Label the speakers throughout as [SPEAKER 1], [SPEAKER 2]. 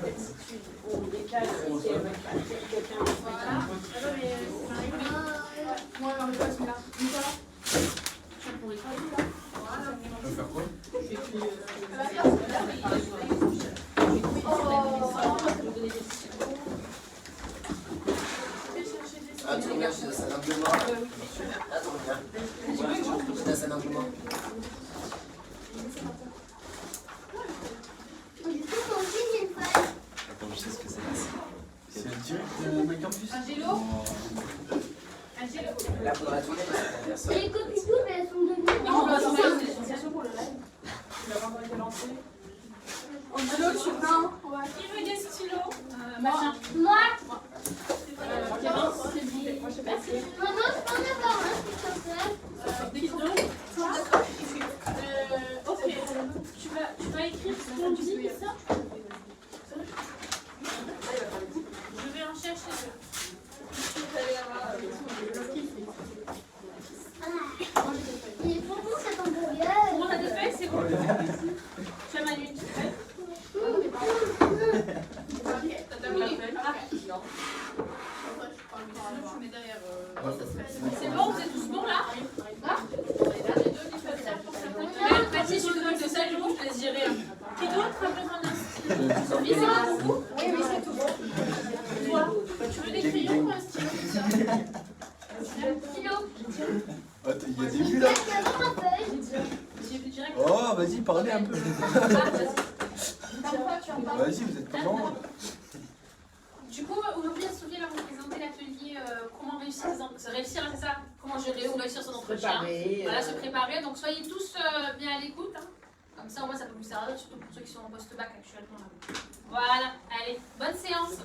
[SPEAKER 1] peut-être si on décale, si quelqu'un...
[SPEAKER 2] Voilà. Moi, on va passer là. Tu pourrais pas aller là. Voilà.
[SPEAKER 3] On va faire quoi?
[SPEAKER 4] Attends, bien, je laisse un argument. Attends, bien. Je laisse un argument.
[SPEAKER 3] Attends, je sais ce que c'est. C'est le direct My Campus.
[SPEAKER 2] Un gélo. Un gélo.
[SPEAKER 4] Là, il faudra tourner parce que personne.
[SPEAKER 5] Les copies doubles, elles sont devenues.
[SPEAKER 2] Non, on va s'en faire.
[SPEAKER 1] Il a pas encore été lancé.
[SPEAKER 2] Un stylo, tu prends. Qui veut des stylos? Machin.
[SPEAKER 5] Moi,
[SPEAKER 1] Moi, je sais pas.
[SPEAKER 5] maman, je peux en avoir un, s'il te plaît.
[SPEAKER 2] Des stylos. Toi. Ok. Tu vas écrire ce qu'on dit, c'est ça? Je vais en chercher deux.
[SPEAKER 5] Il est trop bon cet
[SPEAKER 2] Tout le
[SPEAKER 5] hamburger.
[SPEAKER 2] monde a des feuilles, c'est bon. Tu as Manu, tu fais? T'as terminé?
[SPEAKER 1] Non.
[SPEAKER 2] C'est bon, vous êtes tous bons là? Baptiste, je te donne que ça, du coup, je te laisse gérer. Qui d'autre a besoin d'un stylo? Sophie, c'est bon pour vous?
[SPEAKER 1] Oui, c'est tout bon.
[SPEAKER 2] Toi, tu veux des crayons ou un stylo?
[SPEAKER 5] Stylo.
[SPEAKER 3] Attends, il y a des vues là.
[SPEAKER 5] Quelqu'un dans ma feuille.
[SPEAKER 2] J'ai vu direct.
[SPEAKER 3] Oh, vas-y, parlez un peu.
[SPEAKER 2] Vas-y.
[SPEAKER 3] Vas-y, vous êtes comment là?
[SPEAKER 2] Du coup, aujourd'hui, Sophie va vous présenter l'atelier comment réussir, c'est ça? Comment gérer ou réussir son entretien. Voilà, se préparer. Donc, soyez tous bien à l'écoute. Hein. Comme ça, au moins, ça peut vous servir, surtout pour ceux qui sont en post-bac actuellement. Là. Voilà, allez, bonne séance.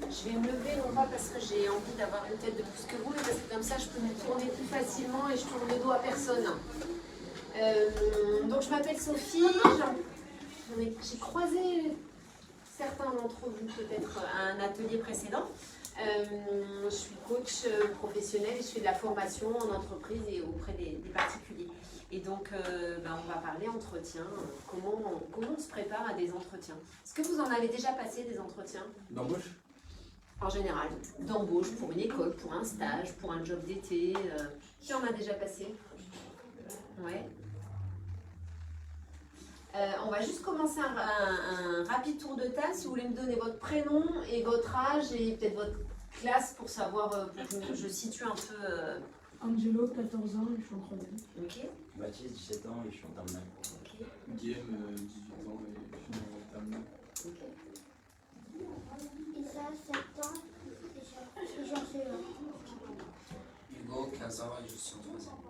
[SPEAKER 1] Je vais me lever, non pas parce que j'ai envie d'avoir une tête de plus que vous, mais parce que comme ça, je peux me tourner plus facilement et je tourne le dos à personne. Donc, je m'appelle Sophie. J'ai croisé certains d'entre vous peut-être à un atelier précédent. Je suis coach professionnelle et je fais de la formation en entreprise et auprès des particuliers. Et donc, on va parler entretien, comment on se prépare à des entretiens. Est-ce que vous en avez déjà passé des entretiens?
[SPEAKER 3] D'embauche?
[SPEAKER 1] En général, d'embauche pour une école, pour un stage, pour un job d'été. Qui en a déjà passé? Ouais. On va juste commencer un rapide tour de table. Si vous voulez me donner votre prénom et votre âge et peut-être votre classe pour savoir, pour que je situe un peu.
[SPEAKER 6] Angelo, 14 ans, et je suis en troisième.
[SPEAKER 1] Ok.
[SPEAKER 7] Baptiste, 17 ans et je suis en terminale.
[SPEAKER 1] Ok.
[SPEAKER 3] Guillaume, 18 ans et je suis en terminale.
[SPEAKER 1] Ok.
[SPEAKER 5] Isa, 7 ans, et j'en sais un.
[SPEAKER 4] Hugo, 15 ans et je suis en troisième.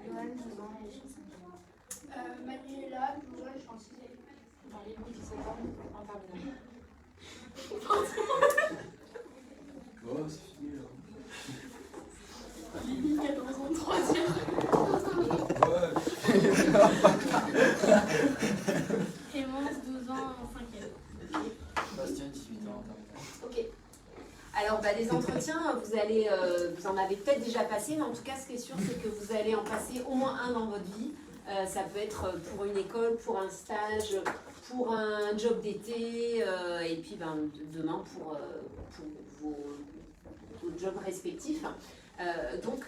[SPEAKER 5] Johan, 12 ans, et je suis en 5e.
[SPEAKER 2] Manuela, 12 ans, je suis en 6e.
[SPEAKER 1] Marie, 17 ans, en terminale.
[SPEAKER 3] Oh, c'est fini là.
[SPEAKER 2] Lily, 14 ans, 3e.
[SPEAKER 3] Ouais.
[SPEAKER 2] Clémence, 12 ans, 5e.
[SPEAKER 7] Bastien, 18 ans en terminale.
[SPEAKER 1] Ok. Alors, les entretiens, vous en avez peut-être déjà passé, mais en tout cas, ce qui est sûr, c'est que vous allez en passer au moins un dans votre vie. Ça peut être pour une école, pour un stage, pour un job d'été, et puis demain pour vos jobs respectifs. Donc,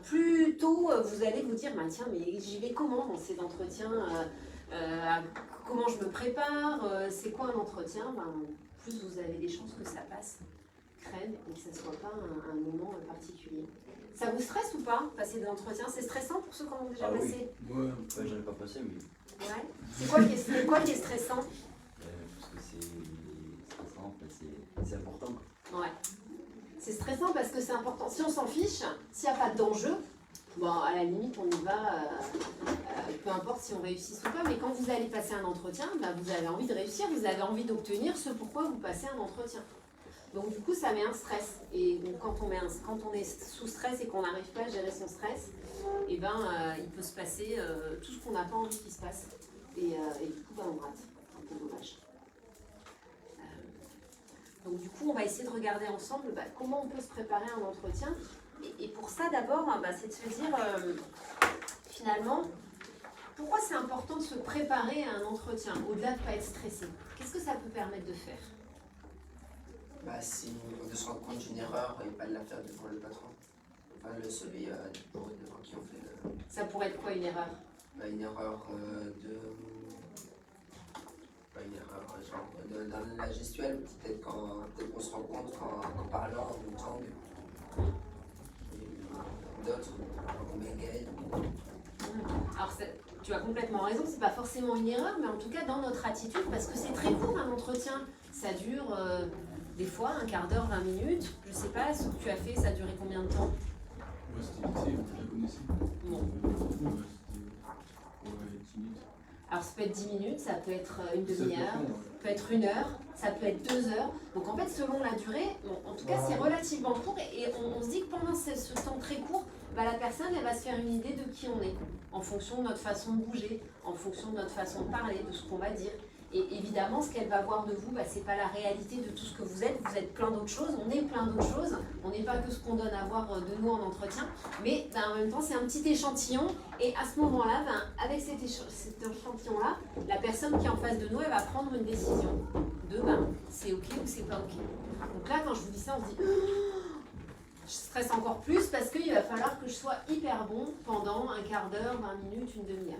[SPEAKER 1] plus tôt, vous allez vous dire, tiens, mais j'y vais comment dans ces entretiens? Comment je me prépare? C'est quoi un entretien? Plus vous avez des chances que ça passe crème et que ça ne soit pas un moment particulier. Ça vous stresse ou pas, passer des entretiens? C'est stressant pour ceux qui en ont déjà passé?
[SPEAKER 3] Ouais.
[SPEAKER 7] Ouais, j'en ai pas passé, mais.
[SPEAKER 1] Ouais. C'est quoi qui est stressant?
[SPEAKER 7] Parce que c'est stressant, en fait, c'est important. Quoi.
[SPEAKER 1] Ouais. C'est stressant parce que c'est important. Si on s'en fiche, s'il n'y a pas d'enjeu, à la limite, on y va, peu importe si on réussit ou pas, mais quand vous allez passer un entretien, vous avez envie de réussir, vous avez envie d'obtenir ce pourquoi vous passez un entretien. Donc du coup, ça met un stress. Et donc, quand on est sous stress et qu'on n'arrive pas à gérer son stress, il peut se passer tout ce qu'on n'a pas envie qu'il se passe. Et du coup, on rate. C'est un peu dommage. Donc du coup, on va essayer de regarder ensemble comment on peut se préparer à un entretien. Et pour ça, d'abord, c'est de se dire, finalement, pourquoi c'est important de se préparer à un entretien, au-delà de ne pas être stressé? Qu'est-ce que ça peut permettre de faire?
[SPEAKER 4] Bah, c'est de se rendre compte d'une erreur et pas de la faire devant le patron. Enfin, celui devant qui on fait le...
[SPEAKER 1] Ça pourrait être quoi une erreur?
[SPEAKER 4] Bah, une erreur genre dans la gestuelle, peut-être qu'on se rend compte qu'en parlant en langue d'autres, on bégaye.
[SPEAKER 1] Alors tu as complètement raison, c'est pas forcément une erreur, mais en tout cas dans notre attitude, parce que c'est très court un entretien, ça dure des fois un quart d'heure, 20 minutes, je sais pas, ce que tu as fait, ça a duré combien de temps?
[SPEAKER 3] Ouais, c'était vite, on la connaissait.
[SPEAKER 1] Bon.
[SPEAKER 3] Ouais, c'était 10 minutes.
[SPEAKER 1] Alors ça peut être 10 minutes, ça peut être une
[SPEAKER 3] Ça
[SPEAKER 1] demi-heure,
[SPEAKER 3] dépend, ouais.
[SPEAKER 1] ça peut être 1 heure, ça peut être 2 heures. Donc en fait, selon la durée, en tout cas, c'est relativement court et on se dit que pendant ce temps très court, bah, la personne, elle va se faire une idée de qui on est, en fonction de notre façon de bouger, en fonction de notre façon de parler, de ce qu'on va dire. Et évidemment, ce qu'elle va voir de vous, bah, c'est pas la réalité de tout ce que vous êtes plein d'autres choses, on est plein d'autres choses, on n'est pas que ce qu'on donne à voir de nous en entretien, mais bah, en même temps, c'est un petit échantillon, et à ce moment-là, bah, avec cet échantillon-là, la personne qui est en face de nous, elle va prendre une décision de bah, c'est ok ou c'est pas ok. Donc là, quand je vous dis ça, on se dit je stresse encore plus parce qu'il va falloir que je sois hyper bon pendant un quart d'heure, 20 minutes, une demi-heure.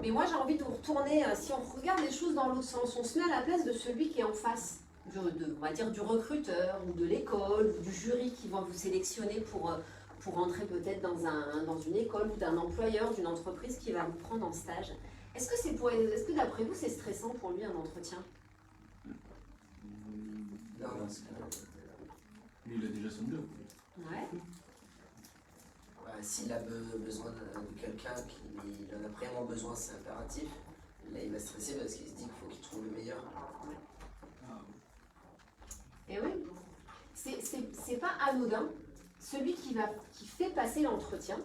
[SPEAKER 1] Mais moi, j'ai envie de vous retourner, si on regarde les choses dans l'autre sens, on se met à la place de celui qui est en face, on va dire du recruteur ou de l'école ou du jury qui va vous sélectionner pour entrer peut-être dans une école ou d'un employeur, d'une entreprise qui va vous prendre en stage. Est-ce que d'après vous, c'est stressant pour lui un entretien?
[SPEAKER 4] Non,
[SPEAKER 3] Mais il a déjà son job.
[SPEAKER 1] Ouais.
[SPEAKER 4] S'il a besoin de quelqu'un, qu'il en a vraiment besoin, c'est impératif. Là, il va stresser parce qu'il se dit qu'il faut qu'il trouve le meilleur.
[SPEAKER 1] Et oui, c'est pas anodin. Celui qui fait passer l'entretien,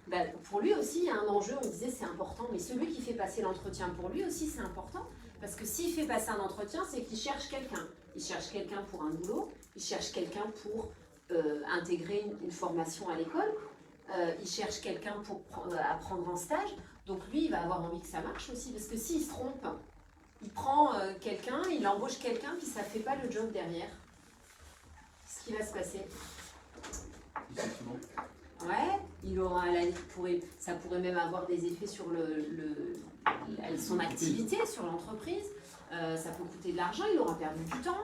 [SPEAKER 1] ben, pour lui aussi, il y a un enjeu, on disait c'est important, mais celui qui fait passer l'entretien, pour lui aussi, c'est important. Parce que s'il fait passer un entretien, c'est qu'il cherche quelqu'un. Il cherche quelqu'un pour un boulot, il cherche quelqu'un pour intégrer une formation à l'école, il cherche quelqu'un pour apprendre en stage. Donc lui, il va avoir envie que ça marche aussi, parce que s'il se trompe, il prend quelqu'un, il embauche quelqu'un, puis ça ne fait pas le job derrière. Qu'est-ce qui va se passer?
[SPEAKER 3] Effectivement.
[SPEAKER 1] Ouais, ça pourrait même avoir des effets sur son activité, sur l'entreprise. Ça peut coûter de l'argent, il aura perdu du temps.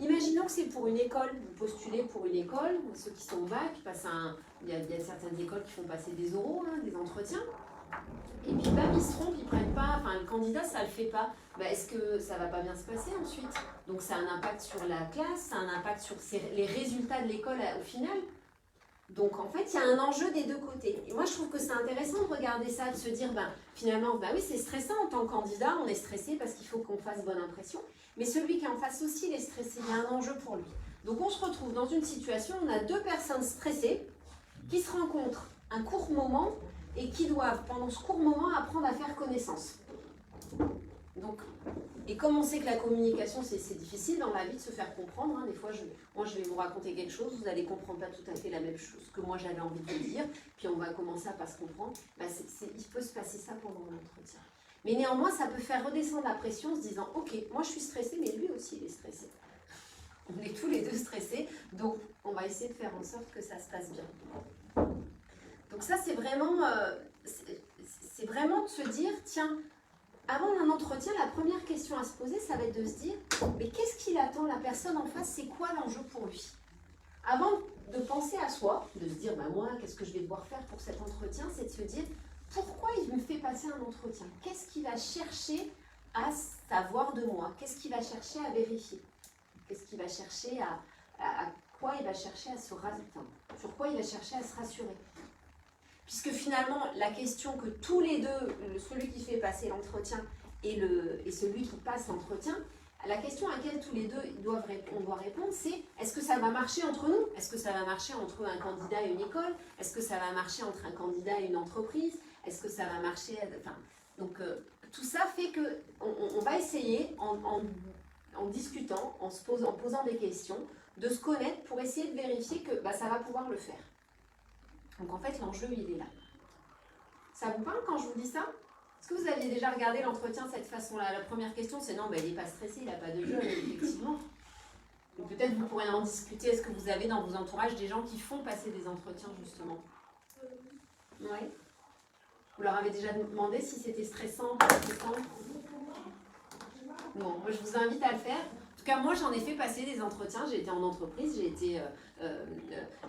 [SPEAKER 1] Imaginons que c'est pour une école, vous postulez pour une école, ceux qui sont au bac, il y a certaines écoles qui font passer des oraux, hein, des entretiens. Et puis bam, ils se trompent, ils prennent pas, enfin le candidat ça le fait pas. Bah, est-ce que ça va pas bien se passer ensuite? Donc ça a un impact sur la classe, ça a un impact sur les résultats de l'école au final. Donc en fait, il y a un enjeu des deux côtés. Et moi, je trouve que c'est intéressant de regarder ça, de se dire, finalement, oui, c'est stressant en tant que candidat, on est stressé parce qu'il faut qu'on fasse bonne impression. Mais celui qui est en face aussi, il est stressé, il y a un enjeu pour lui. Donc on se retrouve dans une situation où on a deux personnes stressées qui se rencontrent un court moment et qui doivent, pendant ce court moment, apprendre à faire connaissance. Donc, et comme on sait que la communication, c'est difficile dans la vie de se faire comprendre, hein, des fois, moi je vais vous raconter quelque chose, vous allez comprendre pas tout à fait la même chose que moi j'avais envie de vous dire, puis on va commencer à pas se comprendre, il peut se passer ça pendant l'entretien. Mais néanmoins, ça peut faire redescendre la pression en se disant, ok, moi je suis stressée, mais lui aussi il est stressé. On est tous les deux stressés, donc on va essayer de faire en sorte que ça se passe bien. Donc ça, c'est vraiment de se dire, tiens, avant un entretien, la première question à se poser, ça va être de se dire, mais qu'est-ce qu'il attend la personne en face, c'est quoi l'enjeu pour lui? Avant de penser à soi, de se dire, moi, qu'est-ce que je vais devoir faire pour cet entretien, c'est de se dire, pourquoi il me fait passer un entretien? Qu'est-ce qu'il va chercher à savoir de moi? Qu'est-ce qu'il va chercher à vérifier? Qu'est-ce qu'il va chercher à quoi il va chercher à se rassurer? Sur quoi il va chercher à se rassurer? Puisque finalement, la question que tous les deux, celui qui fait passer l'entretien et celui qui passe l'entretien, la question à laquelle tous les deux on doit répondre, c'est est-ce que ça va marcher entre nous? Est-ce que ça va marcher entre un candidat et une école? Est-ce que ça va marcher entre un candidat et une entreprise? Est-ce que ça va marcher... Donc tout ça fait qu'on va essayer, en discutant, en posant des questions, de se connaître pour essayer de vérifier que ça va pouvoir le faire. Donc en fait, l'enjeu, il est là. Ça vous parle quand je vous dis ça? Est-ce que vous aviez déjà regardé l'entretien de cette façon-là? La première question, c'est non, il n'est pas stressé, il n'a pas de jeu, effectivement. Et peut-être vous pourrez en discuter. Est-ce que vous avez dans vos entourages des gens qui font passer des entretiens, justement? Oui. Vous leur avez déjà demandé si c'était stressant, pas stressant? Non, moi je vous invite à le faire. En tout cas, moi j'en ai fait passer des entretiens. J'ai été en entreprise, j'ai été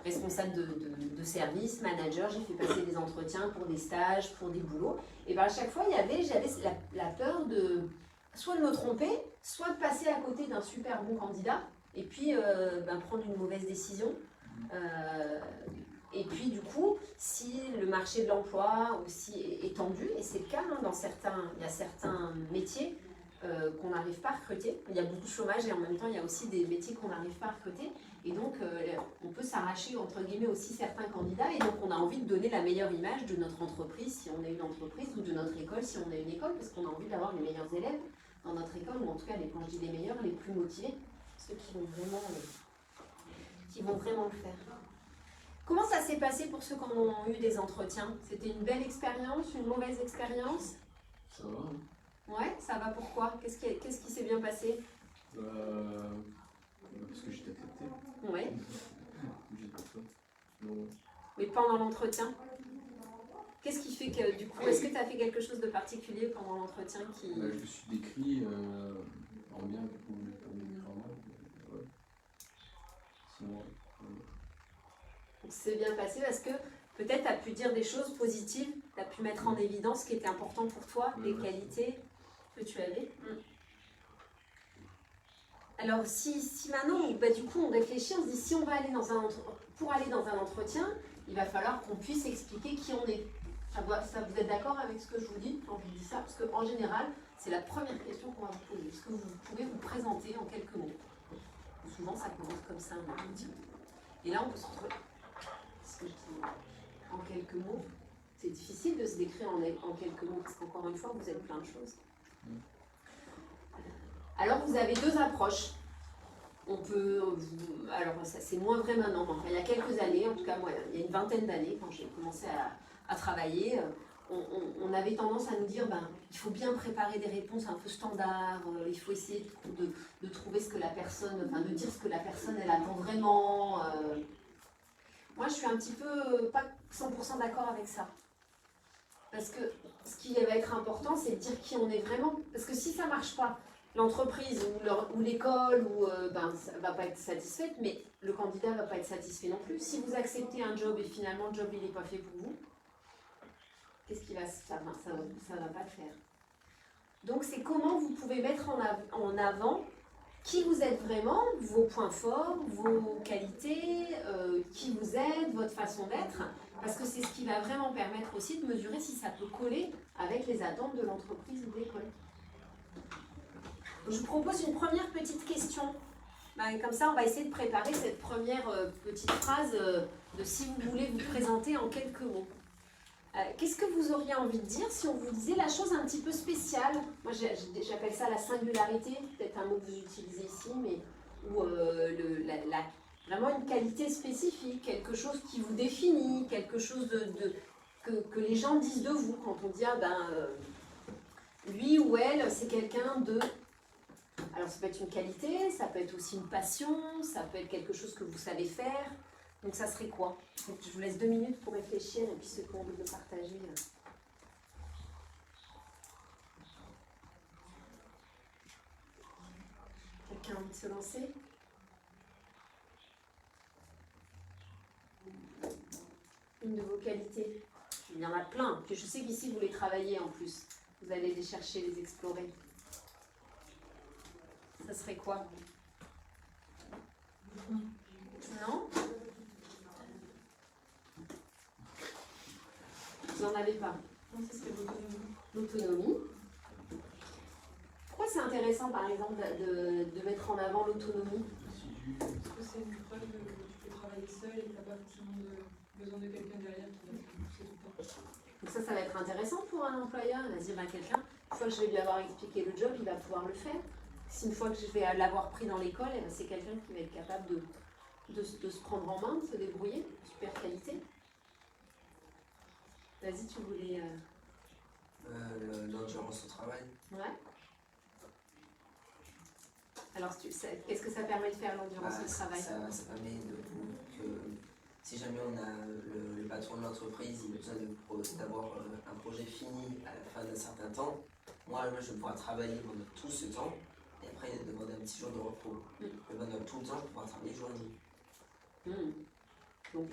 [SPEAKER 1] responsable de service, manager. J'ai fait passer des entretiens pour des stages, pour des boulots. Et bien à chaque fois, j'avais la peur de soit de me tromper, soit de passer à côté d'un super bon candidat et puis prendre une mauvaise décision. Et puis du coup, si le marché de l'emploi aussi est tendu, et c'est le cas, hein, il y a certains métiers qu'on n'arrive pas à recruter. Il y a beaucoup de chômage et en même temps, il y a aussi des métiers qu'on n'arrive pas à recruter. Et donc, on peut s'arracher, entre guillemets, aussi certains candidats. Et donc, on a envie de donner la meilleure image de notre entreprise, si on est une entreprise, ou de notre école, si on est une école, parce qu'on a envie d'avoir les meilleurs élèves dans notre école, ou en tout cas, quand je dis les meilleurs, les plus motivés, ceux qui vont vraiment le faire. Comment ça s'est passé pour ceux qui ont eu des entretiens? C'était une belle expérience, une mauvaise expérience?
[SPEAKER 3] Ça va, hein.
[SPEAKER 1] Ouais, ça va, pourquoi? Qu'est-ce qui s'est bien passé?
[SPEAKER 3] Parce que j'étais accepté.
[SPEAKER 1] Ouais.
[SPEAKER 3] J'ai pas ça. Non.
[SPEAKER 1] Mais pendant l'entretien? Qu'est-ce qui fait que, du coup, est-ce que tu as fait quelque chose de particulier pendant l'entretien qui...
[SPEAKER 3] Je me suis décrit en bien pour me décrire en mal. Ouais. Sinon,
[SPEAKER 1] Donc c'est bien passé parce que peut-être tu as pu dire des choses positives, tu as pu mettre en évidence ce qui était important pour toi, les qualités que tu avais. Alors si maintenant, du coup, on réfléchit, on se dit si on va aller pour aller dans un entretien, il va falloir qu'on puisse expliquer qui on est. Vous êtes d'accord avec ce que je vous dis quand je vous dis ça? Parce qu'en général, c'est la première question qu'on va vous poser. Est-ce que vous pouvez vous présenter en quelques mots? Souvent, ça commence comme ça, un petit peu. Et là, on peut se retrouver. Ce que je dis en quelques mots, c'est difficile de se décrire en quelques mots, parce qu'encore une fois, vous êtes plein de choses. Alors, vous avez deux approches. On peut, alors ça c'est moins vrai maintenant, mais enfin, il y a quelques années, en tout cas moi, il y a une vingtaine d'années, quand j'ai commencé à travailler, on avait tendance à nous dire, il faut bien préparer des réponses un peu standards, il faut essayer de trouver ce que la personne, de dire ce que la personne elle attend vraiment. Moi, je suis un petit peu pas 100% d'accord avec ça. Parce que ce qui va être important, c'est de dire qui on est vraiment. Parce que si ça ne marche pas, l'entreprise ou l'école ça va pas être satisfaite, mais le candidat ne va pas être satisfait non plus. Si vous acceptez un job et finalement le job il n'est pas fait pour vous, qu'est-ce qui va ça va pas le faire. Donc c'est comment vous pouvez mettre en avant qui vous êtes vraiment, vos points forts, vos qualités, qui vous êtes, votre façon d'être, parce que c'est ce qui va vraiment permettre aussi de mesurer si ça peut coller avec les attentes de l'entreprise ou de l'école. Je vous propose une première petite question. Comme ça, on va essayer de préparer cette première petite phrase de si vous voulez vous présenter en quelques mots. Qu'est-ce que vous auriez envie de dire si on vous disait la chose un petit peu spéciale? Moi, j'appelle ça la singularité, peut-être un mot que vous utilisez ici, mais ou vraiment une qualité spécifique, quelque chose qui vous définit, quelque chose que les gens disent de vous quand on dit lui ou elle, c'est quelqu'un de... Alors ça peut être une qualité, ça peut être aussi une passion, ça peut être quelque chose que vous savez faire. Donc ça serait quoi? Donc, je vous laisse 2 minutes pour réfléchir et puis ceux qui ont envie de partager. Quelqu'un a envie de se lancer? Une de vos qualités. Il y en a plein. Puis je sais qu'ici vous les travaillez en plus. Vous allez les chercher, les explorer. Ça serait quoi? Non? Vous n'en avez pas?
[SPEAKER 6] Non, ça serait
[SPEAKER 1] L'autonomie. Pourquoi c'est intéressant, par exemple, de mettre en avant l'autonomie?
[SPEAKER 6] Parce que c'est une preuve que tu peux travailler seul et que tu n'as pas forcément besoin de quelqu'un derrière qui va te pousser tout le temps.
[SPEAKER 1] Donc ça va être intéressant pour un employeur. Il va se dire, quelqu'un, une fois que je vais lui avoir expliqué le job, il va pouvoir le faire. Si une fois que je vais l'avoir pris dans l'école, c'est quelqu'un qui va être capable de se prendre en main, de se débrouiller, super qualité. Vas-y, tu voulais...
[SPEAKER 4] L'endurance au travail.
[SPEAKER 1] Ouais. Alors, qu'est-ce que ça permet de faire l'endurance au travail?
[SPEAKER 4] Ça permet que si jamais on a le patron de l'entreprise, il a besoin d'avoir un projet fini à la fin d'un certain temps, moi je vais pouvoir travailler pendant tout ce temps et après il demander un petit jour de repos. Mais pendant tout le temps, je vais pouvoir travailler jour et nuit.
[SPEAKER 1] Donc,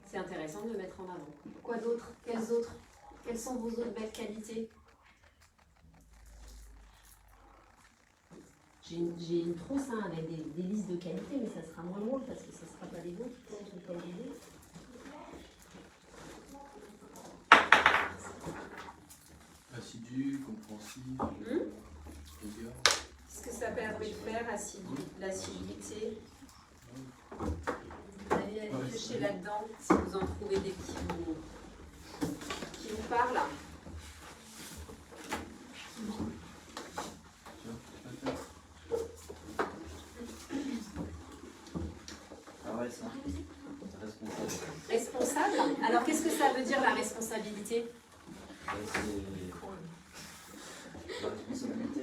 [SPEAKER 1] c'est intéressant de le mettre en avant. Quoi d'autre? Quelles sont vos autres belles qualités? J'ai une trousse avec des listes de qualités, mais ça sera moins drôle parce que ça ne sera pas les vôtres qui sont pas obligés.
[SPEAKER 3] Assidu, compréhensif, rigueur.
[SPEAKER 1] Qu'est-ce que ça permet de faire, l'assiduité? Allez piocher là-dedans si vous en trouvez des qui vous parlent.
[SPEAKER 7] Ah ouais, ça. Responsable.
[SPEAKER 1] Responsable? Alors qu'est-ce que ça veut dire la responsabilité?
[SPEAKER 7] C'est la responsabilité.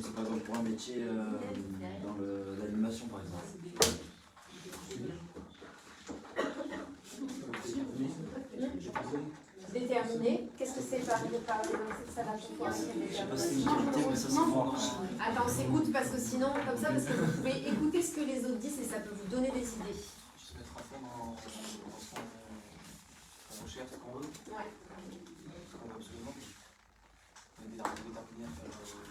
[SPEAKER 7] C'est par exemple pour un métier dans l'animation par exemple.
[SPEAKER 1] Déterminé. Qu'est-ce que c'est par exemple ça va pouvoir
[SPEAKER 7] Je sais pas si c'est une qualité, mais ça c'est fort.
[SPEAKER 1] Attends, on s'écoute parce que sinon, comme ça, parce que vous pouvez écouter ce que les autres disent et ça peut vous donner des idées.
[SPEAKER 3] Se mettre à fond dans son recherche, ce qu'on veut.
[SPEAKER 1] Ouais.
[SPEAKER 3] Ce qu'on veut absolument. On est déterminé à faire la chose.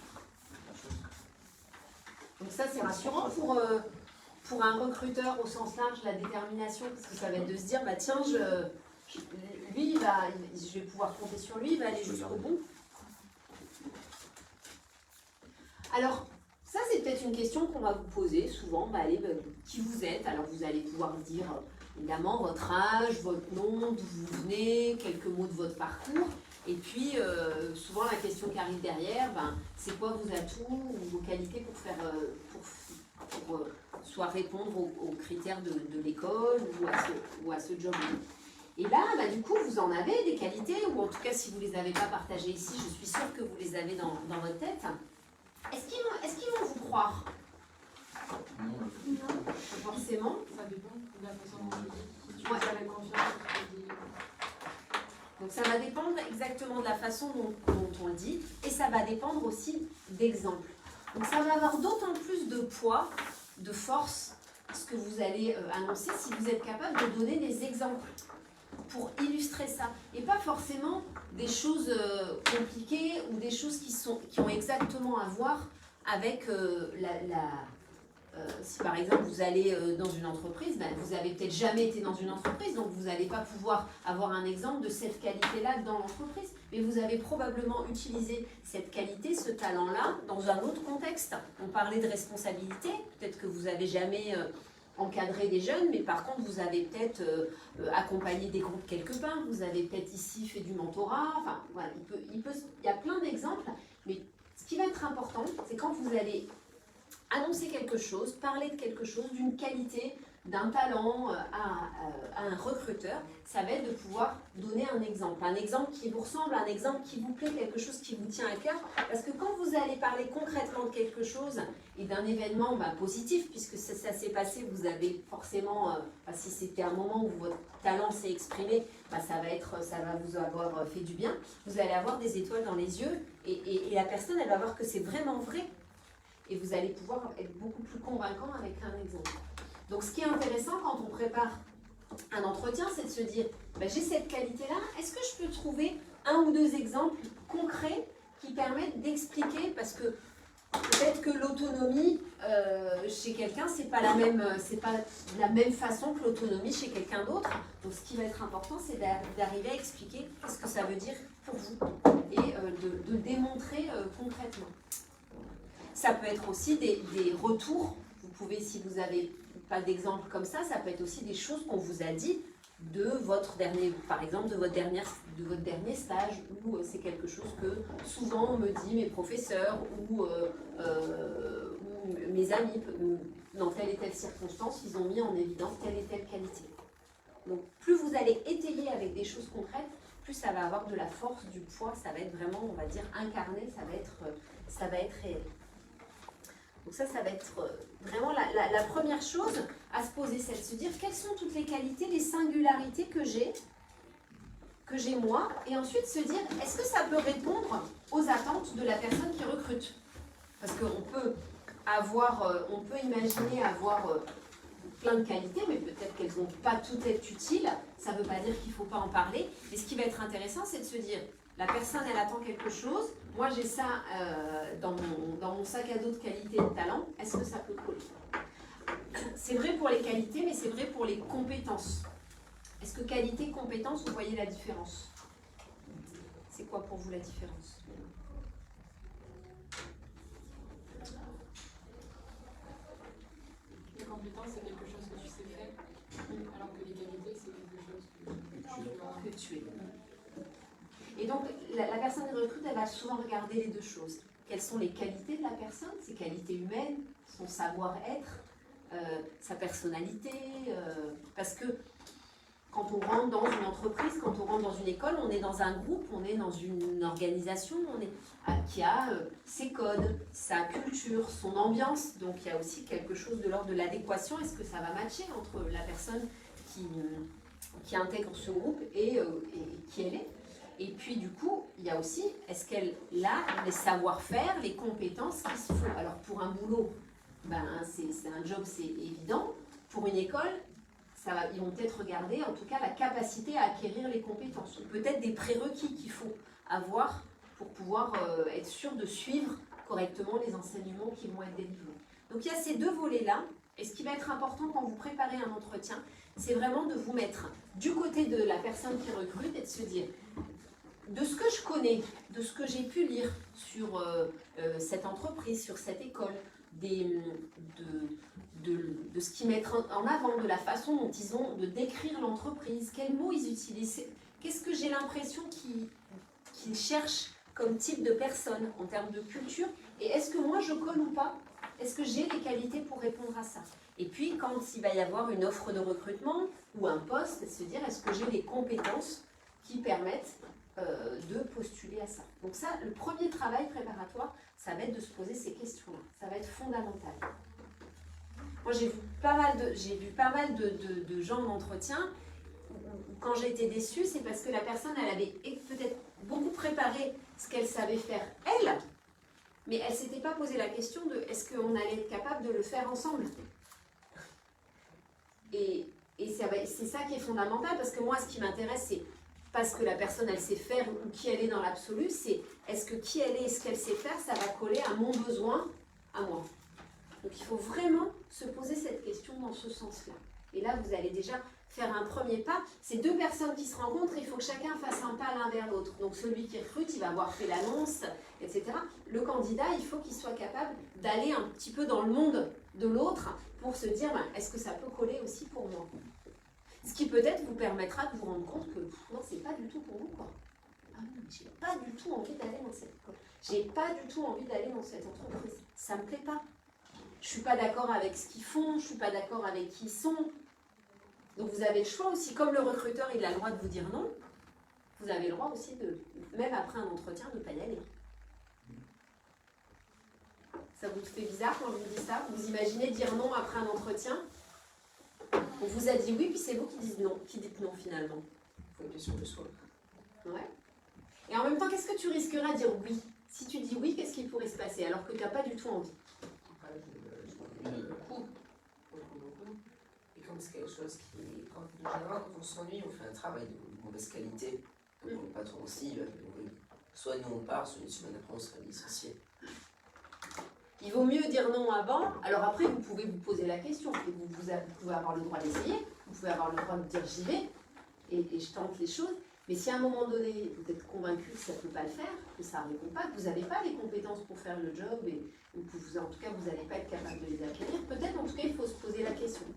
[SPEAKER 1] Donc ça, c'est rassurant pour un recruteur au sens large, la détermination, parce que ça va être de se dire, bah tiens, lui, je vais pouvoir compter sur lui, il va aller jusqu'au bout. Alors, ça c'est peut-être une question qu'on va vous poser souvent, qui vous êtes? Alors vous allez pouvoir dire évidemment votre âge, votre nom, d'où vous venez, quelques mots de votre parcours. Et puis souvent la question qui arrive derrière, c'est quoi vos atouts ou vos qualités pour faire soit répondre aux critères de l'école ou à ce job. Et là, du coup, vous en avez des qualités, ou en tout cas, si vous ne les avez pas partagées ici, je suis sûre que vous les avez dans votre tête. Est-ce qu'ils vont vous croire?
[SPEAKER 3] Non.
[SPEAKER 1] Pas forcément.
[SPEAKER 6] Ça dépend de la façon dont tu dis. Si tu
[SPEAKER 1] Ouais.
[SPEAKER 6] as la confiance, tu dis.
[SPEAKER 1] Donc ça va dépendre exactement de la façon dont on le dit, et ça va dépendre aussi d'exemples. Donc ça va avoir d'autant plus de poids, de force, ce que vous allez annoncer, si vous êtes capable de donner des exemples pour illustrer ça. Et pas forcément des choses compliquées ou des choses qui ont exactement à voir avec si par exemple vous allez dans une entreprise, vous n'avez peut-être jamais été dans une entreprise, donc vous n'allez pas pouvoir avoir un exemple de cette qualité-là dans l'entreprise. Mais vous avez probablement utilisé cette qualité, ce talent-là, dans un autre contexte. On parlait de responsabilité, peut-être que vous n'avez jamais encadré des jeunes, mais par contre vous avez peut-être accompagné des groupes quelque part, vous avez peut-être ici fait du mentorat, enfin voilà, il y a plein d'exemples, mais ce qui va être important, c'est quand vous allez annoncer quelque chose, parler de quelque chose, d'une qualité, d'un talent à un recruteur, ça va être de pouvoir donner un exemple qui vous ressemble, un exemple qui vous plaît, quelque chose qui vous tient à cœur, parce que quand vous allez parler concrètement de quelque chose et d'un événement positif, puisque ça s'est passé, vous avez forcément, si c'était un moment où votre talent s'est exprimé, ça va vous avoir fait du bien, vous allez avoir des étoiles dans les yeux et la personne, elle va voir que c'est vraiment vrai. Et vous allez pouvoir être beaucoup plus convaincant avec un exemple. Donc ce qui est intéressant quand on prépare un entretien, c'est de se dire, j'ai cette qualité-là, est-ce que je peux trouver un ou deux exemples concrets qui permettent d'expliquer, parce que peut-être que l'autonomie chez quelqu'un, c'est pas la même façon que l'autonomie chez quelqu'un d'autre. Donc ce qui va être important, c'est d'arriver à expliquer ce que ça veut dire pour vous et de le démontrer concrètement. Ça peut être aussi des retours. Vous pouvez, si vous n'avez pas d'exemple comme ça peut être aussi des choses qu'on vous a dit de votre dernier, par exemple, de votre dernier stage, ou c'est quelque chose que souvent on me dit mes professeurs ou mes amis, dans telle et telle circonstance, ils ont mis en évidence telle et telle qualité. Donc plus vous allez étayer avec des choses concrètes, plus ça va avoir de la force, du poids, ça va être vraiment, on va dire, incarné, ça va être réel. Donc ça va être vraiment la première chose à se poser, c'est de se dire quelles sont toutes les qualités, les singularités que j'ai moi, et ensuite se dire, est-ce que ça peut répondre aux attentes de la personne qui recrute? Parce qu'on peut on peut imaginer avoir plein de qualités, mais peut-être qu'elles vont pas toutes être utiles. Ça ne veut pas dire qu'il ne faut pas en parler. Et ce qui va être intéressant, c'est de se dire, la personne, elle attend quelque chose. Moi, j'ai ça dans mon sac à dos de qualité et de talent. Est-ce que ça peut coller? C'est vrai pour les qualités, mais c'est vrai pour les compétences. Est-ce que qualité et compétence, vous voyez la différence? C'est quoi pour vous la différence?
[SPEAKER 6] Les compétences, c'est quelque chose que tu sais faire, alors que les qualités, c'est quelque chose que
[SPEAKER 1] tu es. Et donc, la personne qui recrute, elle va souvent regarder les deux choses. Quelles sont les qualités de la personne, ses qualités humaines, son savoir-être, sa personnalité, parce que quand on rentre dans une entreprise, quand on rentre dans une école, on est dans un groupe, on est dans une organisation qui a ses codes, sa culture, son ambiance. Donc il y a aussi quelque chose de l'ordre de l'adéquation. Est-ce que ça va matcher entre la personne qui intègre ce groupe et qui elle est? Et puis du coup, il y a aussi, est-ce qu'elle a les savoir-faire, les compétences qu'il se faut? Alors pour un boulot, c'est un job, c'est évident. Pour une école, ils vont peut-être regarder en tout cas la capacité à acquérir les compétences, ou peut-être des prérequis qu'il faut avoir pour pouvoir être sûr de suivre correctement les enseignements qui vont être délivrés. Donc il y a ces deux volets-là, et ce qui va être important quand vous préparez un entretien, c'est vraiment de vous mettre du côté de la personne qui recrute et de se dire, de ce que je connais, de ce que j'ai pu lire sur cette entreprise, sur cette école, de ce qu'ils mettent en avant, de la façon dont ils ont de décrire l'entreprise, quels mots ils utilisent, qu'est-ce que j'ai l'impression qu'ils cherchent comme type de personne en termes de culture, et est-ce que moi je colle ou pas? Est-ce que j'ai les qualités pour répondre à ça? Et puis quand il va y avoir une offre de recrutement ou un poste, se dire est-ce que j'ai les compétences qui permettent de postuler à ça. Donc ça, le premier travail préparatoire, ça va être de se poser ces questions-là. Ça va être fondamental. Moi, j'ai vu pas mal de gens en entretien où quand j'ai été déçue, c'est parce que la personne, elle avait peut-être beaucoup préparé ce qu'elle savait faire, elle, mais elle ne s'était pas posé la question de est-ce qu'on allait être capable de le faire ensemble. Et c'est ça qui est fondamental, parce que moi, ce qui m'intéresse, c'est parce que la personne, elle sait faire ou qui elle est dans l'absolu, c'est est-ce que qui elle est et ce qu'elle sait faire, ça va coller à mon besoin, à moi. Donc il faut vraiment se poser cette question dans ce sens-là. Et là, vous allez déjà faire un premier pas. C'est deux personnes qui se rencontrent, il faut que chacun fasse un pas l'un vers l'autre. Donc celui qui recrute, il va avoir fait l'annonce, etc. Le candidat, il faut qu'il soit capable d'aller un petit peu dans le monde de l'autre pour se dire, est-ce que ça peut coller aussi pour moi? Ce qui peut-être vous permettra de vous rendre compte que non, c'est pas du tout pour vous, quoi. Ah non, j'ai pas du tout envie d'aller dans cette école. J'ai pas du tout envie d'aller dans cette entreprise. Ça me plaît pas. Je suis pas d'accord avec ce qu'ils font, je suis pas d'accord avec qui ils sont. Donc vous avez le choix aussi, comme le recruteur, il a le droit de vous dire non, vous avez le droit aussi de, même après un entretien, de ne pas y aller. Ça vous fait bizarre quand je vous dis ça? Vous imaginez dire non après un entretien? On vous a dit oui, puis c'est vous qui dites non, finalement.
[SPEAKER 4] Il faut être sûr de soi.
[SPEAKER 1] Ouais. Et en même temps, qu'est-ce que tu risquerais à dire oui? Si tu dis oui, qu'est-ce qui pourrait se passer alors que tu n'as pas du tout envie?
[SPEAKER 4] Je m'ennuie beaucoup. Et comme c'est quelque chose qui, en général, quand on s'ennuie, on fait un travail de mauvaise qualité. Donc le patron aussi, soit nous on part, soit une semaine après on sera licencié.
[SPEAKER 1] Il vaut mieux dire non avant. Alors après, vous pouvez vous poser la question. Vous pouvez avoir le droit d'essayer. Vous pouvez avoir le droit de dire j'y vais et je tente les choses. Mais si à un moment donné, vous êtes convaincu que ça ne peut pas le faire, que ça ne répond pas, que vous n'avez pas les compétences pour faire le job et en tout cas, vous n'allez pas être capable de les acquérir, peut-être en tout cas, il faut se poser la question.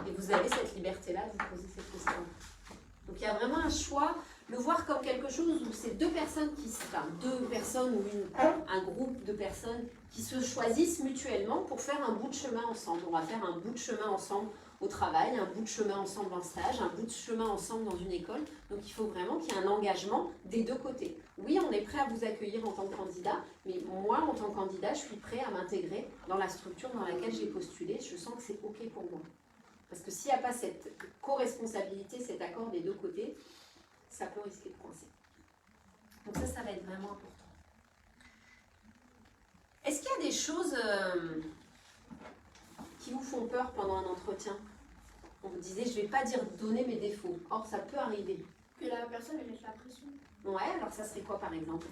[SPEAKER 1] Et vous avez cette liberté-là de vous poser cette question. Donc il y a vraiment un choix, le voir comme quelque chose où c'est deux personnes ou un groupe de personnes qui se choisissent mutuellement pour faire un bout de chemin ensemble. On va faire un bout de chemin ensemble au travail, un bout de chemin ensemble en stage, un bout de chemin ensemble dans une école. Donc il faut vraiment qu'il y ait un engagement des deux côtés. Oui, on est prêt à vous accueillir en tant que candidat, mais moi, en tant que candidat, je suis prêt à m'intégrer dans la structure dans laquelle j'ai postulé. Je sens que c'est OK pour moi. Parce que s'il n'y a pas cette co-responsabilité, cet accord des deux côtés, ça peut risquer de coincer. Donc ça va être vraiment important. Est-ce qu'il y a des choses qui vous font peur pendant un entretien? On vous disait, je ne vais pas dire donner mes défauts. Or, ça peut arriver.
[SPEAKER 5] Que la personne elle mette la pression.
[SPEAKER 1] Ouais, alors ça serait quoi par exemple?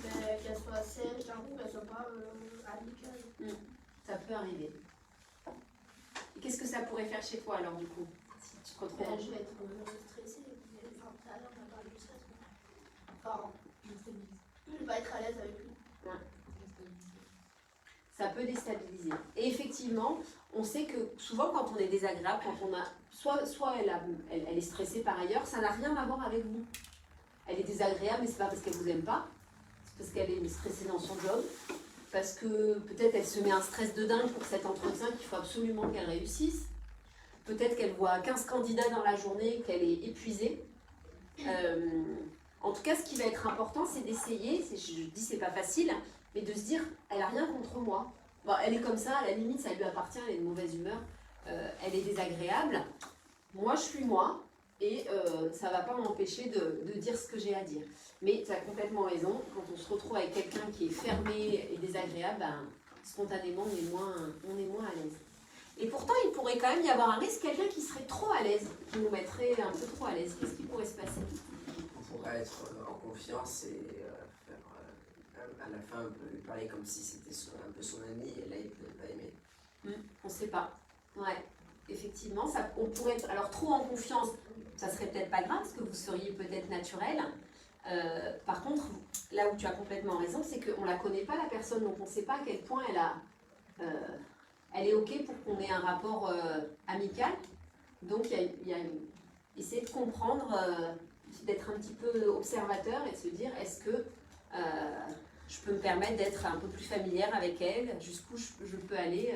[SPEAKER 5] Qu'elle soit sèche, d'un coup, qu'elle soit pas amicale.
[SPEAKER 1] Ça peut arriver. Et qu'est-ce que ça pourrait faire chez toi alors du coup? Si tu te retrouves
[SPEAKER 5] Je vais être stressée. Enfin, tout à l'heure, on a parlé du stress. Enfin, je vais pas être à l'aise avec lui.
[SPEAKER 1] Ouais. Ça peut déstabiliser. Et effectivement, on sait que souvent quand on est désagréable, quand on a soit elle est stressée par ailleurs, ça n'a rien à voir avec vous. Elle est désagréable, mais c'est pas parce qu'elle vous aime pas, c'est parce qu'elle est stressée dans son job, parce que peut-être elle se met un stress de dingue pour cet entretien qu'il faut absolument qu'elle réussisse. Peut-être qu'elle voit 15 candidats dans la journée, qu'elle est épuisée. En tout cas, ce qui va être important, c'est d'essayer, je dis c'est pas facile, mais de se dire, elle n'a rien contre moi. Bon, elle est comme ça, à la limite, ça lui appartient, elle est de mauvaise humeur, elle est désagréable. Moi, je suis moi, et ça ne va pas m'empêcher de dire ce que j'ai à dire. Mais tu as complètement raison, quand on se retrouve avec quelqu'un qui est fermé et désagréable, ben, spontanément, on est moins à l'aise. Et pourtant, il pourrait quand même y avoir un risque, quelqu'un qui serait trop à l'aise, qui nous mettrait un peu trop à l'aise. Qu'est-ce qui pourrait se passer?
[SPEAKER 4] On pourrait être en confiance et faire à la fin un peu lui parler comme si c'était un peu son ami et là il ne peut pas aimer.
[SPEAKER 1] On ne sait pas. Ouais, effectivement, on pourrait être alors trop en confiance, ça serait peut-être pas grave parce que vous seriez peut-être naturel. Par contre, là où tu as complètement raison, c'est qu'on ne la connaît pas la personne, donc on ne sait pas à quel point elle est OK pour qu'on ait un rapport amical. Donc il y a essayer de comprendre, d'être un petit peu observateur et de se dire est-ce que je peux me permettre d'être un peu plus familière avec elle, jusqu'où je peux aller,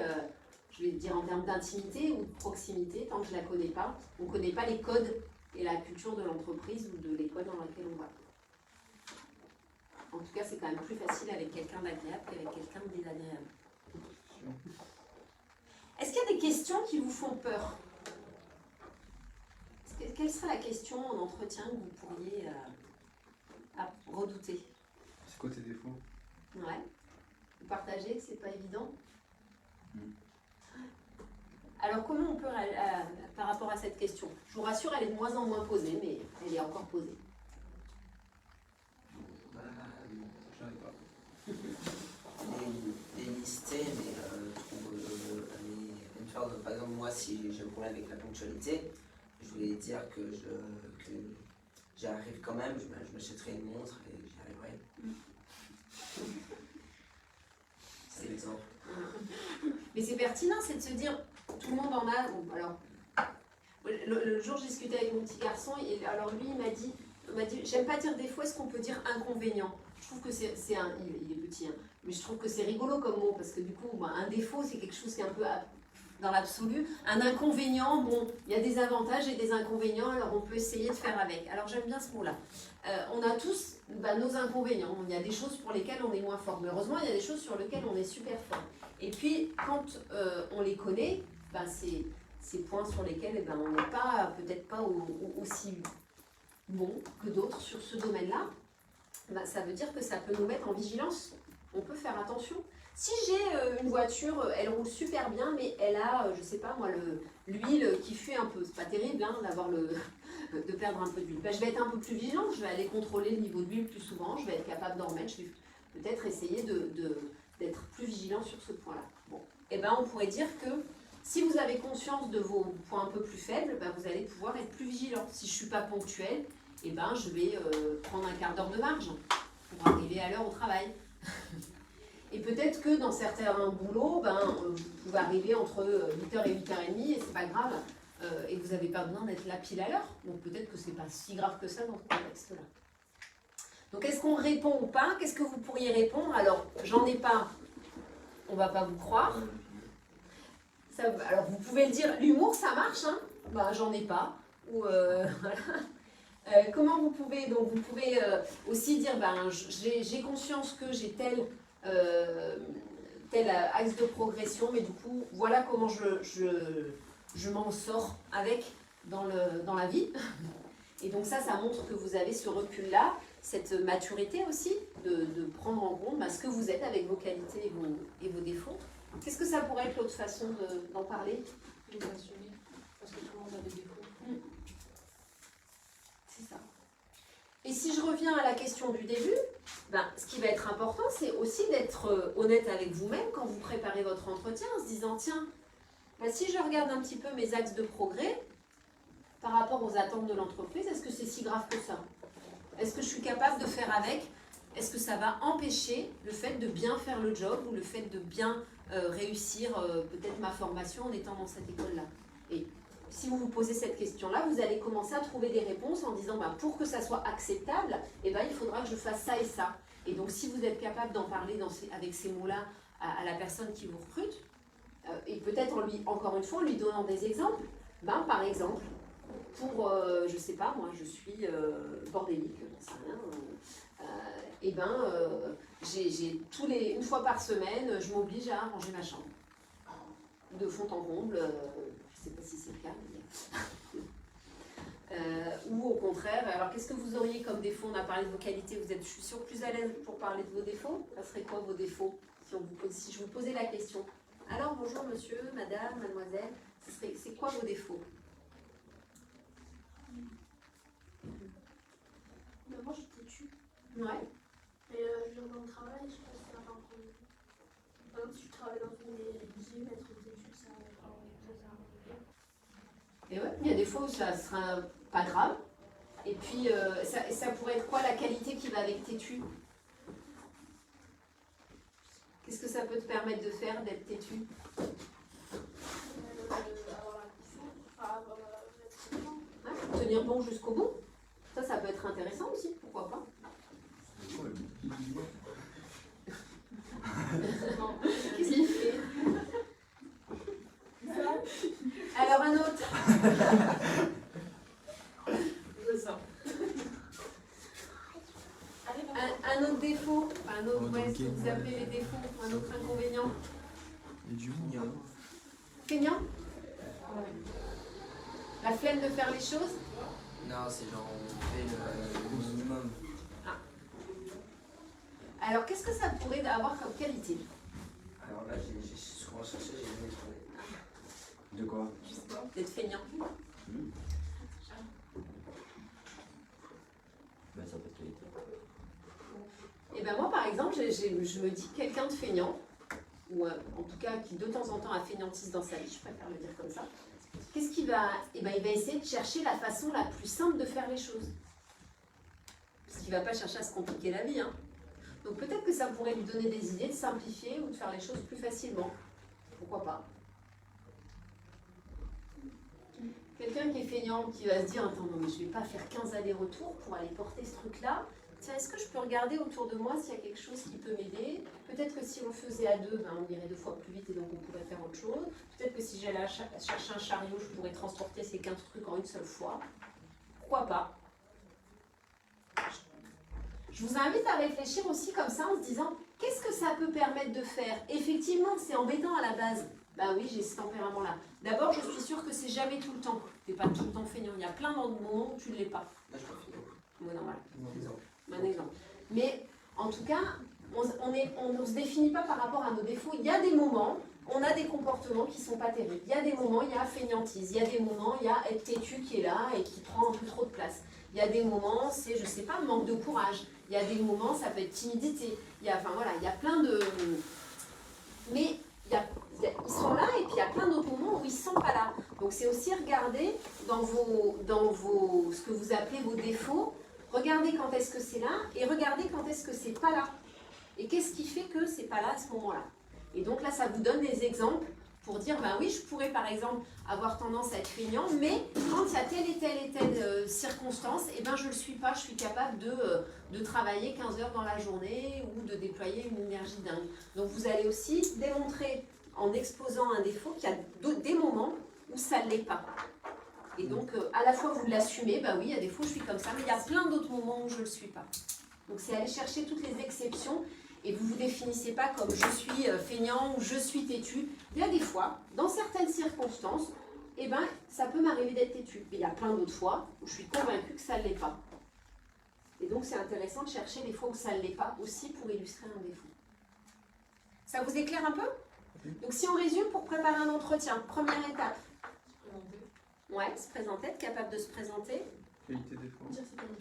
[SPEAKER 1] je vais dire en termes d'intimité ou de proximité, tant que je ne la connais pas. On ne connaît pas les codes et la culture de l'entreprise ou de l'école dans laquelle on va. En tout cas, c'est quand même plus facile avec quelqu'un d'agréable qu'avec quelqu'un de désagréable. Est-ce qu'il y a des questions qui vous font peur? Quelle serait la question en entretien que vous pourriez redouter?
[SPEAKER 3] C'est quoi tes défauts?
[SPEAKER 1] Ouais. Vous partagez que c'est pas évident. Alors comment on peut, par rapport à cette question, je vous rassure, elle est de moins en moins posée, mais elle est encore posée.
[SPEAKER 3] J'en ai pas.
[SPEAKER 4] Délister, mais je trouve une faire, par exemple, moi, si j'ai un problème avec la ponctualité, je voulais dire que j'y arrive quand même, je m'achèterai une montre et j'y arriverai. C'est l'exemple.
[SPEAKER 1] Mais c'est pertinent, c'est de se dire, tout le monde en a. Bon, alors, le jour je discutais avec mon petit garçon, et alors lui il m'a dit j'aime pas dire défaut, est-ce qu'on peut dire inconvénient? Je trouve que il est petit, hein, mais je trouve que c'est rigolo comme mot, parce que du coup, un défaut c'est quelque chose qui est un peu dans l'absolu. Un inconvénient, bon, il y a des avantages et des inconvénients, alors on peut essayer de faire avec. Alors j'aime bien ce mot-là. On a tous nos inconvénients. Il y a des choses pour lesquelles on est moins fort. Mais heureusement, il y a des choses sur lesquelles on est super fort. Et puis, quand on les connaît, ces points sur lesquels on n'est pas, peut-être pas aussi bon que d'autres sur ce domaine-là, ça veut dire que ça peut nous mettre en vigilance. On peut faire attention. Si j'ai une voiture, elle roule super bien, mais elle a, je sais pas moi, l'huile qui fuit un peu. C'est pas terrible hein, de perdre un peu d'huile. Je vais être un peu plus vigilante, je vais aller contrôler le niveau d'huile plus souvent, je vais être capable d'en remettre, je vais peut-être essayer d'être plus vigilant sur ce point-là. Bon. Et on pourrait dire que si vous avez conscience de vos points un peu plus faibles, vous allez pouvoir être plus vigilant. Si je ne suis pas ponctuelle, je vais prendre un quart d'heure de marge pour arriver à l'heure au travail. Et peut-être que dans certains boulots, vous pouvez arriver entre 8h et 8h30 et c'est pas grave. Et vous n'avez pas besoin d'être là pile à l'heure. Donc peut-être que c'est pas si grave que ça dans ce contexte-là. Donc est-ce qu'on répond ou pas? Qu'est-ce que vous pourriez répondre? Alors, j'en ai pas, on va pas vous croire. Alors vous pouvez le dire, l'humour ça marche, hein. Bah, j'en ai pas. Ou voilà. Comment vous pouvez, donc vous pouvez aussi dire, ben, j'ai conscience que j'ai tel axe de progression, mais du coup, voilà comment je m'en sors avec dans la vie. Et donc ça montre que vous avez ce recul-là, cette maturité aussi, de prendre en compte ce que vous êtes avec vos qualités et vos défauts. Qu'est-ce que ça pourrait être l'autre façon d'en parler?
[SPEAKER 6] Les assumer, parce que tout le monde a des défauts.
[SPEAKER 1] C'est ça. Et si je reviens à la question du début, ce qui va être important, c'est aussi d'être honnête avec vous-même quand vous préparez votre entretien, en se disant, tiens, si je regarde un petit peu mes axes de progrès par rapport aux attentes de l'entreprise, est-ce que c'est si grave que ça? Est-ce que je suis capable de faire avec? Est-ce que ça va empêcher le fait de bien faire le job ou le fait de bien réussir peut-être ma formation en étant dans cette école-là? Et si vous vous posez cette question-là, vous allez commencer à trouver des réponses en disant pour que ça soit acceptable, il faudra que je fasse ça et ça. Et donc si vous êtes capable d'en parler avec ces mots-là à la personne qui vous recrute, et peut-être encore une fois en lui donnant des exemples, par exemple, pour, je sais pas, moi je suis bordélique, j'en sais rien, une fois par semaine, je m'oblige à ranger ma chambre. De fond en comble, je ne sais pas si c'est le cas, mais... ou au contraire, alors qu'est-ce que vous auriez comme défaut? On a parlé de vos qualités, je suis sûre plus à l'aise pour parler de vos défauts. Ça serait quoi vos défauts si je vous posais la question? Alors bonjour monsieur, madame, mademoiselle, c'est quoi vos défauts?
[SPEAKER 5] Moi je suis têtue.
[SPEAKER 1] Ouais.
[SPEAKER 5] Mais je viens dans le travail, je sais pas si ça va un problème. Par exemple, si je travaille dans une gym, être têtue, ça va
[SPEAKER 1] Et ouais, il y a des fois où ça sera pas grave. Et puis, ça pourrait être quoi la qualité qui va avec têtu? Qu'est-ce que ça peut te permettre de faire d'être têtu? Tenir bon jusqu'au bout. Ça peut être intéressant aussi, pourquoi pas? Qu'est-ce qu'il fait? Alors un autre.
[SPEAKER 6] Je sens.
[SPEAKER 1] Un autre défaut, ce que vous appelez les défauts, un autre inconvénient. Feignant? La flemme de faire les choses?
[SPEAKER 4] Non, c'est genre on fait le minimum.
[SPEAKER 1] Ah. Alors qu'est-ce que ça pourrait avoir comme qualité?
[SPEAKER 4] Alors là, j'ai souvent cherché, j'ai jamais trouvé.
[SPEAKER 7] De quoi?
[SPEAKER 1] Je sais pas. D'être feignant.
[SPEAKER 7] Ça peut être qualité.
[SPEAKER 1] Et moi par exemple, je me dis quelqu'un de feignant, ou en tout cas qui de temps en temps a feignantise dans sa vie, je préfère le dire comme ça. Qu'est-ce qu'il va... il va essayer de chercher la façon la plus simple de faire les choses. Parce qu'il ne va pas chercher à se compliquer la vie. Donc peut-être que ça pourrait lui donner des idées de simplifier ou de faire les choses plus facilement. Pourquoi pas? Quelqu'un qui est feignant, qui va se dire, attends, non mais je ne vais pas faire 15 allers-retours pour aller porter ce truc-là. Tiens, est-ce que je peux regarder autour de moi s'il y a quelque chose qui peut m'aider? Peut-être que si on le faisait à deux, on irait 2 fois plus vite et donc on pourrait faire autre chose. Peut-être que si j'allais chercher un chariot, je pourrais transporter ces 15 trucs en une seule fois. Pourquoi pas? Je vous invite à réfléchir aussi comme ça en se disant, qu'est-ce que ça peut permettre de faire? Effectivement, c'est embêtant à la base. Oui, j'ai ce tempérament-là. D'abord, je suis sûre que c'est jamais tout le temps. Tu n'es pas tout le temps feignant. Il y a plein de moments où tu ne l'es pas.
[SPEAKER 4] Là, je préfère.
[SPEAKER 1] Oui, normal.
[SPEAKER 4] Un
[SPEAKER 1] exemple. Mais en tout cas, on ne se définit pas par rapport à nos défauts. Il y a des moments, on a des comportements qui ne sont pas terribles. Il y a des moments, il y a feignantise. Il y a des moments, il y a être têtu qui est là et qui prend un peu trop de place. Il y a des moments, c'est, je sais pas, manque de courage. Il y a des moments, ça peut être timidité. Il y a plein de... Mais ils sont là et puis il y a plein d'autres moments où ils ne sont pas là. Donc c'est aussi regarder dans ce que vous appelez vos défauts. Regardez quand est-ce que c'est là et regardez quand est-ce que c'est pas là. Et qu'est-ce qui fait que c'est pas là à ce moment-là. Et donc là, ça vous donne des exemples pour dire, oui, je pourrais par exemple avoir tendance à être feignant, mais quand il y a telle et telle circonstance, je ne le suis pas, je suis capable de travailler 15 heures dans la journée ou de déployer une énergie dingue. Donc vous allez aussi démontrer en exposant un défaut qu'il y a des moments où ça ne l'est pas. Et donc, à la fois, vous l'assumez, bah oui, il y a des fois, je suis comme ça, mais il y a plein d'autres moments où je ne le suis pas. Donc, c'est aller chercher toutes les exceptions et vous ne vous définissez pas comme je suis feignant ou je suis têtu. Il y a des fois, dans certaines circonstances, eh ben, ça peut m'arriver d'être têtu. Mais il y a plein d'autres fois où je suis convaincue que ça ne l'est pas. Et donc, c'est intéressant de chercher les fois où ça ne l'est pas aussi pour illustrer un défaut. Ça vous éclaire un peu? Donc, si on résume pour préparer un entretien, première étape. Ouais, se présenter, être capable de se présenter.
[SPEAKER 3] Qualité défaut.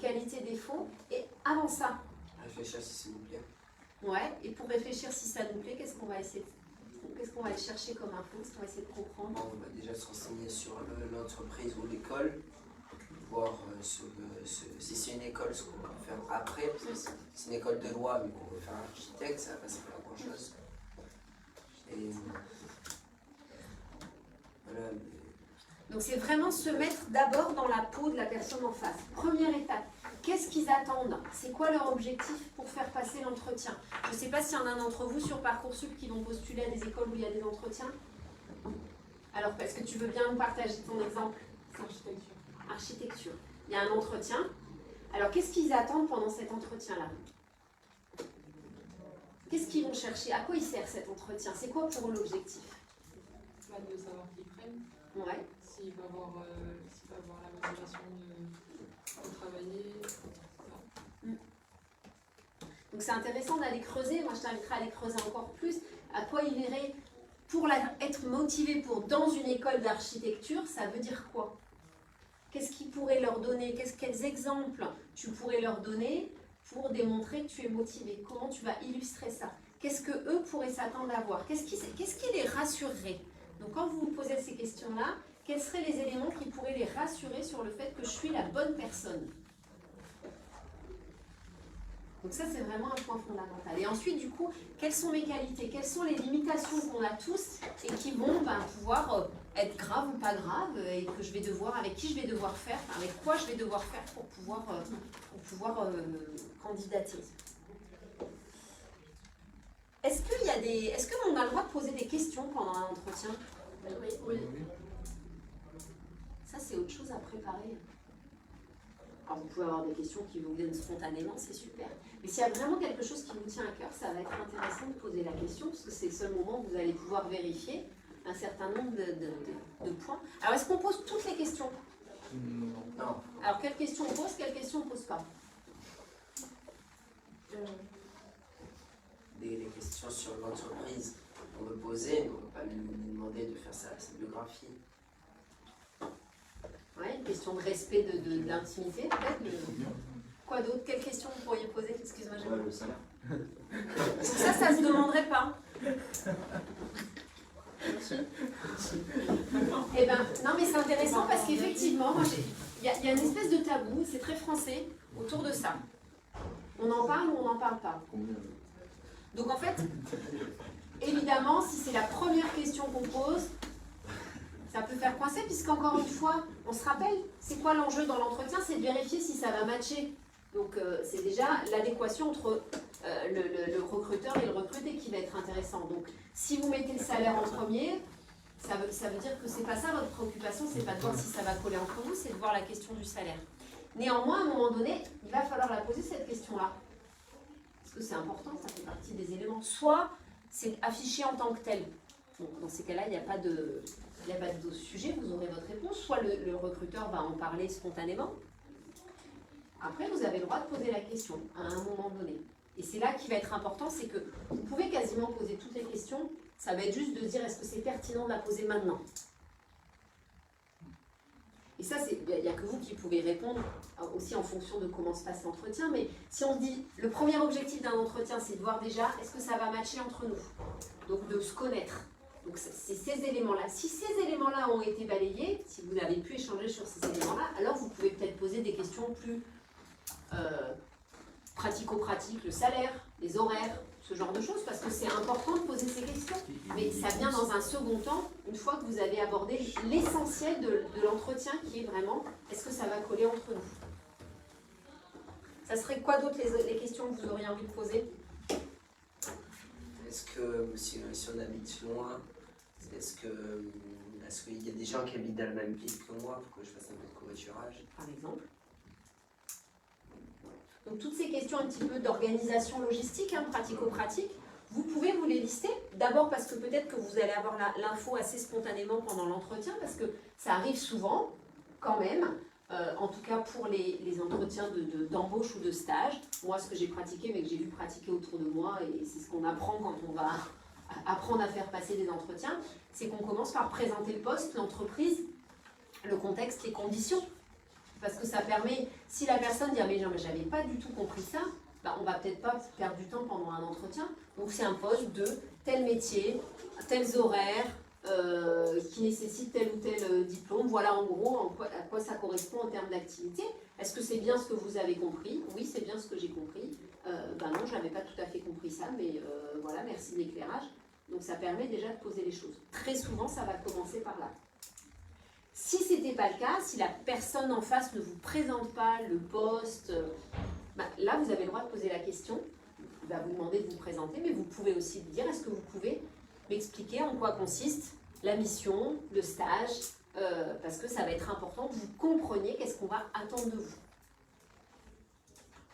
[SPEAKER 1] Qualité défaut. Et avant ça.
[SPEAKER 4] Réfléchir si ça nous plaît.
[SPEAKER 1] Ouais, et pour réfléchir si ça nous plaît, qu'est-ce qu'on va essayer qu'est-ce qu'on va aller chercher comme info? Qu'est-ce qu'on va essayer de comprendre?
[SPEAKER 4] On va déjà se renseigner sur l'entreprise ou l'école, voir si c'est une école, ce qu'on va faire après. Parce que si c'est une école de loi, mais qu'on veut faire architecte, ça va pas servir à grand chose. Et voilà.
[SPEAKER 1] Donc c'est vraiment se mettre d'abord dans la peau de la personne en face. Première étape, qu'est-ce qu'ils attendent? C'est quoi leur objectif pour faire passer l'entretien? Je ne sais pas s'il y en a d'entre vous sur Parcoursup qui vont postuler à des écoles où il y a des entretiens. Alors, est-ce que tu veux bien nous partager ton exemple?
[SPEAKER 6] Architecture.
[SPEAKER 1] Architecture. Il y a un entretien. Alors, qu'est-ce qu'ils attendent pendant cet entretien-là? Qu'est-ce qu'ils vont chercher? À quoi il sert cet entretien? C'est quoi pour eux l'objectif?
[SPEAKER 6] De savoir qui ils prennent.
[SPEAKER 1] Ouais.
[SPEAKER 6] S'il va avoir la motivation de travailler, etc.
[SPEAKER 1] Donc c'est intéressant d'aller creuser. Moi, je t'inviterai à aller creuser encore plus. À quoi ils verraient pour être motivé pour dans une école d'architecture, ça veut dire quoi? Qu'est-ce qu'ils pourraient leur donner? Quels exemples tu pourrais leur donner pour démontrer que tu es motivé? Comment tu vas illustrer ça? Qu'est-ce que eux pourraient s'attendre à voir? Qu'est-ce qui les rassurerait? Donc quand vous vous posez ces questions-là, quels seraient les éléments qui pourraient les rassurer sur le fait que je suis la bonne personne? Donc ça, c'est vraiment un point fondamental. Et ensuite, du coup, quelles sont mes qualités? Quelles sont les limitations qu'on a tous et qui vont pouvoir être graves ou pas graves et que je vais devoir, avec qui je vais devoir faire, avec quoi je vais devoir faire pour pouvoir candidater. Est-ce qu'on a le droit de poser des questions pendant un entretien?
[SPEAKER 5] Oui.
[SPEAKER 1] Ça, c'est autre chose à préparer. Alors, vous pouvez avoir des questions qui vous viennent spontanément, c'est super. Mais s'il y a vraiment quelque chose qui vous tient à cœur, ça va être intéressant de poser la question, parce que c'est le seul moment où vous allez pouvoir vérifier un certain nombre de points. Alors, est-ce qu'on pose toutes les questions?
[SPEAKER 4] Non.
[SPEAKER 1] Alors, quelles questions on pose, quelles questions on ne pose pas?
[SPEAKER 4] Les questions sur l'entreprise qu'on veut poser, on ne va pas lui demander de faire sa biographie.
[SPEAKER 1] Ouais, une question de respect d'intimité, peut-être. Quoi d'autre? Quelles questions vous pourriez poser? Excuse-moi, j'ai
[SPEAKER 7] Le salaire.
[SPEAKER 1] ça se demanderait pas. Eh ben, non, mais c'est intéressant parce qu'effectivement, il y a une espèce de tabou, c'est très français, autour de ça. On en parle ou on n'en parle pas. Donc en fait, évidemment, si c'est la première question qu'on pose, ça peut faire coincer, puisqu'encore une fois, on se rappelle, c'est quoi l'enjeu dans l'entretien? C'est de vérifier si ça va matcher. Donc c'est déjà l'adéquation entre le recruteur et le recruté qui va être intéressant. Donc si vous mettez le salaire en premier, ça veut dire que c'est pas ça votre préoccupation, c'est pas de voir si ça va coller entre vous, c'est de voir la question du salaire. Néanmoins, à un moment donné, il va falloir la poser cette question-là. Parce que c'est important, ça fait partie des éléments. Soit c'est affiché en tant que tel. Donc dans ces cas-là, il n'y a pas de sujet, vous aurez votre réponse. Soit le recruteur va en parler spontanément. Après, vous avez le droit de poser la question à un moment donné. Et c'est là qui va être important, c'est que vous pouvez quasiment poser toutes les questions. Ça va être juste de dire est-ce que c'est pertinent de la poser maintenant. Et ça, il n'y a que vous qui pouvez répondre aussi en fonction de comment se passe l'entretien. Mais si on dit le premier objectif d'un entretien, c'est de voir déjà est-ce que ça va matcher entre nous. Donc de se connaître. Donc c'est ces éléments-là. Si ces éléments-là ont été balayés, si vous avez pu échanger sur ces éléments-là, alors vous pouvez peut-être poser des questions plus pratico-pratiques, le salaire, les horaires, ce genre de choses, parce que c'est important de poser ces questions. Mais ça vient dans un second temps, une fois que vous avez abordé l'essentiel de l'entretien, qui est vraiment est-ce que ça va coller entre nous. Ça serait quoi d'autre les questions que vous auriez envie de poser?
[SPEAKER 4] Est-ce que si on habite loin, Est-ce qu'il y a des gens qui habitent dans la même ville que moi pour que je fasse un peu de covoiturage?
[SPEAKER 1] Par exemple. Donc toutes ces questions un petit peu d'organisation logistique, hein, pratico-pratique, vous pouvez vous les lister. D'abord parce que peut-être que vous allez avoir l'info assez spontanément pendant l'entretien, parce que ça arrive souvent, quand même, en tout cas pour les entretiens d'embauche ou de stage. Moi, ce que j'ai pratiqué, mais que j'ai vu pratiquer autour de moi, et c'est ce qu'on apprend quand on va apprendre à faire passer des entretiens, c'est qu'on commence par présenter le poste, l'entreprise, le contexte, les conditions. Parce que ça permet, si la personne dit « Ah mais j'avais pas du tout compris ça », bah, on va peut-être pas perdre du temps pendant un entretien. Donc c'est un poste de tel métier, tels horaires, qui nécessite tel ou tel diplôme. Voilà en gros à quoi ça correspond en termes d'activité. Est-ce que c'est bien ce que vous avez compris? Oui, c'est bien ce que j'ai compris. Ben non, je n'avais pas tout à fait compris ça, mais voilà, merci de l'éclairage. Donc ça permet déjà de poser les choses. Très souvent, ça va commencer par là. Si ce n'était pas le cas, si la personne en face ne vous présente pas le poste, ben là, vous avez le droit de poser la question. Il va vous demander de vous présenter, mais vous pouvez aussi lui dire, est-ce que vous pouvez m'expliquer en quoi consiste la mission, le stage, parce que ça va être important que vous compreniez qu'est-ce qu'on va attendre de vous.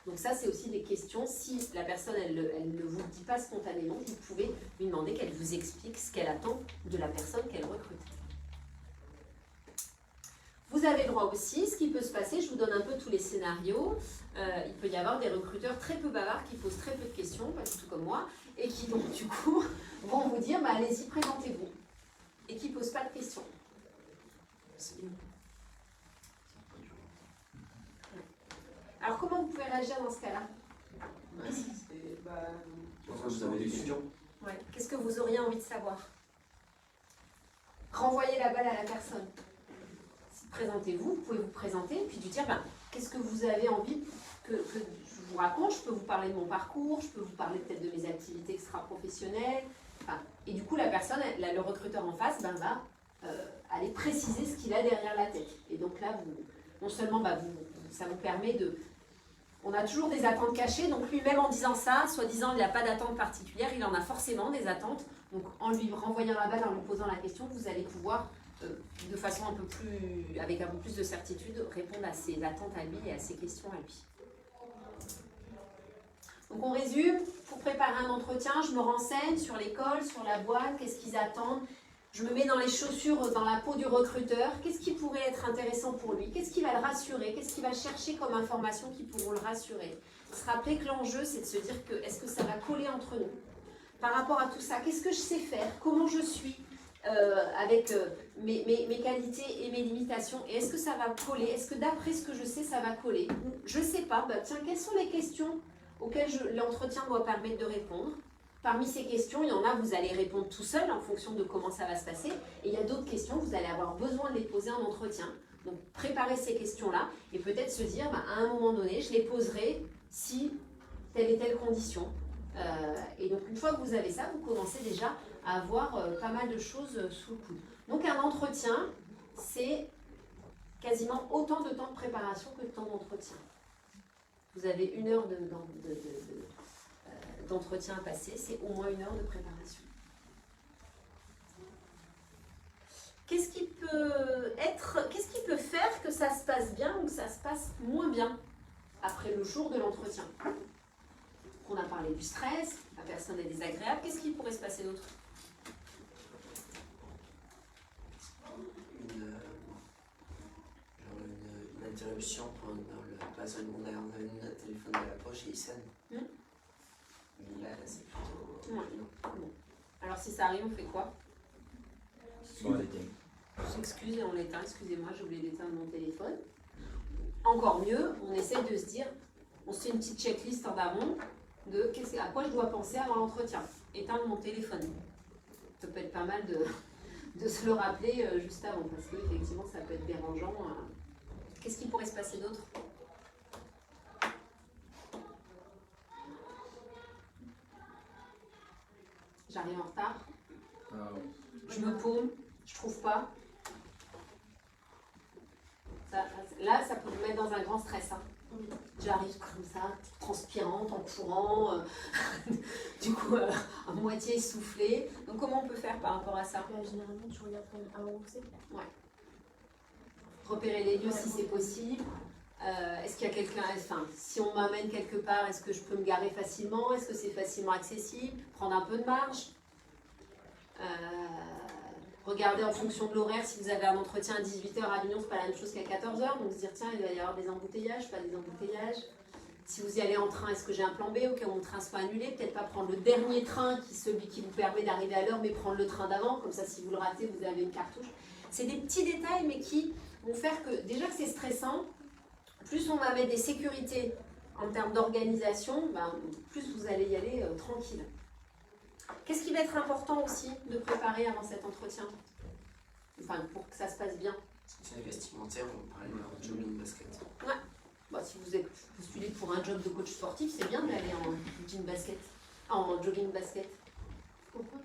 [SPEAKER 1] Donc ça, c'est aussi des questions. Si la personne, elle ne vous le dit pas spontanément, vous pouvez lui demander qu'elle vous explique ce qu'elle attend de la personne qu'elle recrute. Vous avez le droit aussi, ce qui peut se passer, je vous donne un peu tous les scénarios, il peut y avoir des recruteurs très peu bavards qui posent très peu de questions, pas du tout comme moi, et qui donc du coup vont vous dire bah, allez-y, présentez-vous, et qui ne posent pas de questions. Alors comment vous pouvez réagir dans ce cas-là?
[SPEAKER 7] Vous avez des questions?
[SPEAKER 1] Ouais. Qu'est-ce que vous auriez envie de savoir? Renvoyez la balle à la personne. Présentez-vous, vous pouvez vous présenter, puis lui dire ben, qu'est-ce que vous avez envie que je vous raconte. Je peux vous parler de mon parcours, je peux vous parler peut-être de mes activités extra-professionnelles. Enfin, et du coup, la personne, le recruteur en face, ben, va aller préciser ce qu'il a derrière la tête. Et donc là, non seulement ça vous permet de... On a toujours des attentes cachées, donc lui-même en disant ça, soi-disant il n'a pas d'attente particulière, il en a forcément des attentes. Donc en lui renvoyant la balle, en lui posant la question, vous allez pouvoir... de façon un peu plus, avec un peu plus de certitude, répondre à ses attentes à lui et à ses questions à lui. Donc on résume, pour préparer un entretien, je me renseigne sur l'école, sur la boîte, qu'est-ce qu'ils attendent, je me mets dans les chaussures, dans la peau du recruteur, qu'est-ce qui pourrait être intéressant pour lui, qu'est-ce qui va le rassurer, qu'est-ce qu'il va chercher comme information qui pourront le rassurer. Se rappeler que l'enjeu, c'est de se dire que est-ce que ça va coller entre nous. Par rapport à tout ça, qu'est-ce que je sais faire, comment je suis, avec mes qualités et mes limitations, et est-ce que ça va coller, est-ce que d'après ce que je sais ça va coller, je ne sais pas, bah, tiens, quelles sont les questions auxquelles l'entretien doit permettre de répondre. Parmi ces questions, il y en a, vous allez répondre tout seul en fonction de comment ça va se passer, et il y a d'autres questions, vous allez avoir besoin de les poser en entretien. Donc préparez ces questions-là, et peut-être se dire, bah, à un moment donné, je les poserai si telle et telle condition. Et donc une fois que vous avez ça, vous commencez déjà à avoir pas mal de choses sous le coude. Donc un entretien, c'est quasiment autant de temps de préparation que de temps d'entretien. Vous avez 1 heure d'entretien à passer, c'est au moins 1 heure de préparation. Qu'est-ce qui peut faire que ça se passe bien ou que ça se passe moins bien après le jour de l'entretien? On a parlé du stress, la personne est désagréable, qu'est-ce qui pourrait se passer d'autre?
[SPEAKER 4] Une interruption dans le passage secondaire, on a une téléphone de la poche et il sonne. Mais là, c'est plutôt...
[SPEAKER 1] Ouais. Bon. Alors si ça arrive, on fait quoi?
[SPEAKER 7] On l'éteint.
[SPEAKER 1] On s'excuse et on l'éteint, excusez-moi, j'ai oublié d'éteindre mon téléphone. Encore mieux, on essaie de se dire, on se fait une petite checklist en amont de à quoi je dois penser avant l'entretien. Éteindre mon téléphone. Ça peut être pas mal de se le rappeler juste avant, parce qu'effectivement ça peut être dérangeant. Qu'est-ce qui pourrait se passer d'autre? J'arrive en retard. Je me paume, je trouve pas. Là, ça peut vous mettre dans un grand stress. Hein. J'arrive comme ça, transpirante, en courant, du coup à moitié essoufflée. Donc comment on peut faire par rapport à ça?
[SPEAKER 5] Généralement, tu regardes quand même avant où c'est.
[SPEAKER 1] Repérer les lieux si c'est possible. Est-ce qu'il y a quelqu'un, enfin, si on m'amène quelque part, est-ce que je peux me garer facilement? Est-ce que c'est facilement accessible? Prendre un peu de marge. Regardez en fonction de l'horaire, si vous avez un entretien à 18h à Avignon, c'est pas la même chose qu'à 14h, donc se dire tiens, il va y avoir des embouteillages, pas des embouteillages. Si vous y allez en train, est-ce que j'ai un plan B au cas où mon train soit annulé? Peut-être pas prendre le dernier train, celui qui vous permet d'arriver à l'heure, mais prendre le train d'avant, comme ça si vous le ratez, vous avez une cartouche. C'est des petits détails, mais qui vont faire que, déjà que c'est stressant, plus on va mettre des sécurités en termes d'organisation, ben, plus vous allez y aller tranquille. Qu'est-ce qui va être important aussi de préparer avant cet entretien? Enfin, pour que ça se passe bien.
[SPEAKER 4] C'est vestimentaire, on parlait de jogging basket.
[SPEAKER 1] Ouais. Bah, si vous êtes postulé pour un job de coach sportif, c'est bien d'aller en jean basket, en jogging basket.
[SPEAKER 5] Pourquoi?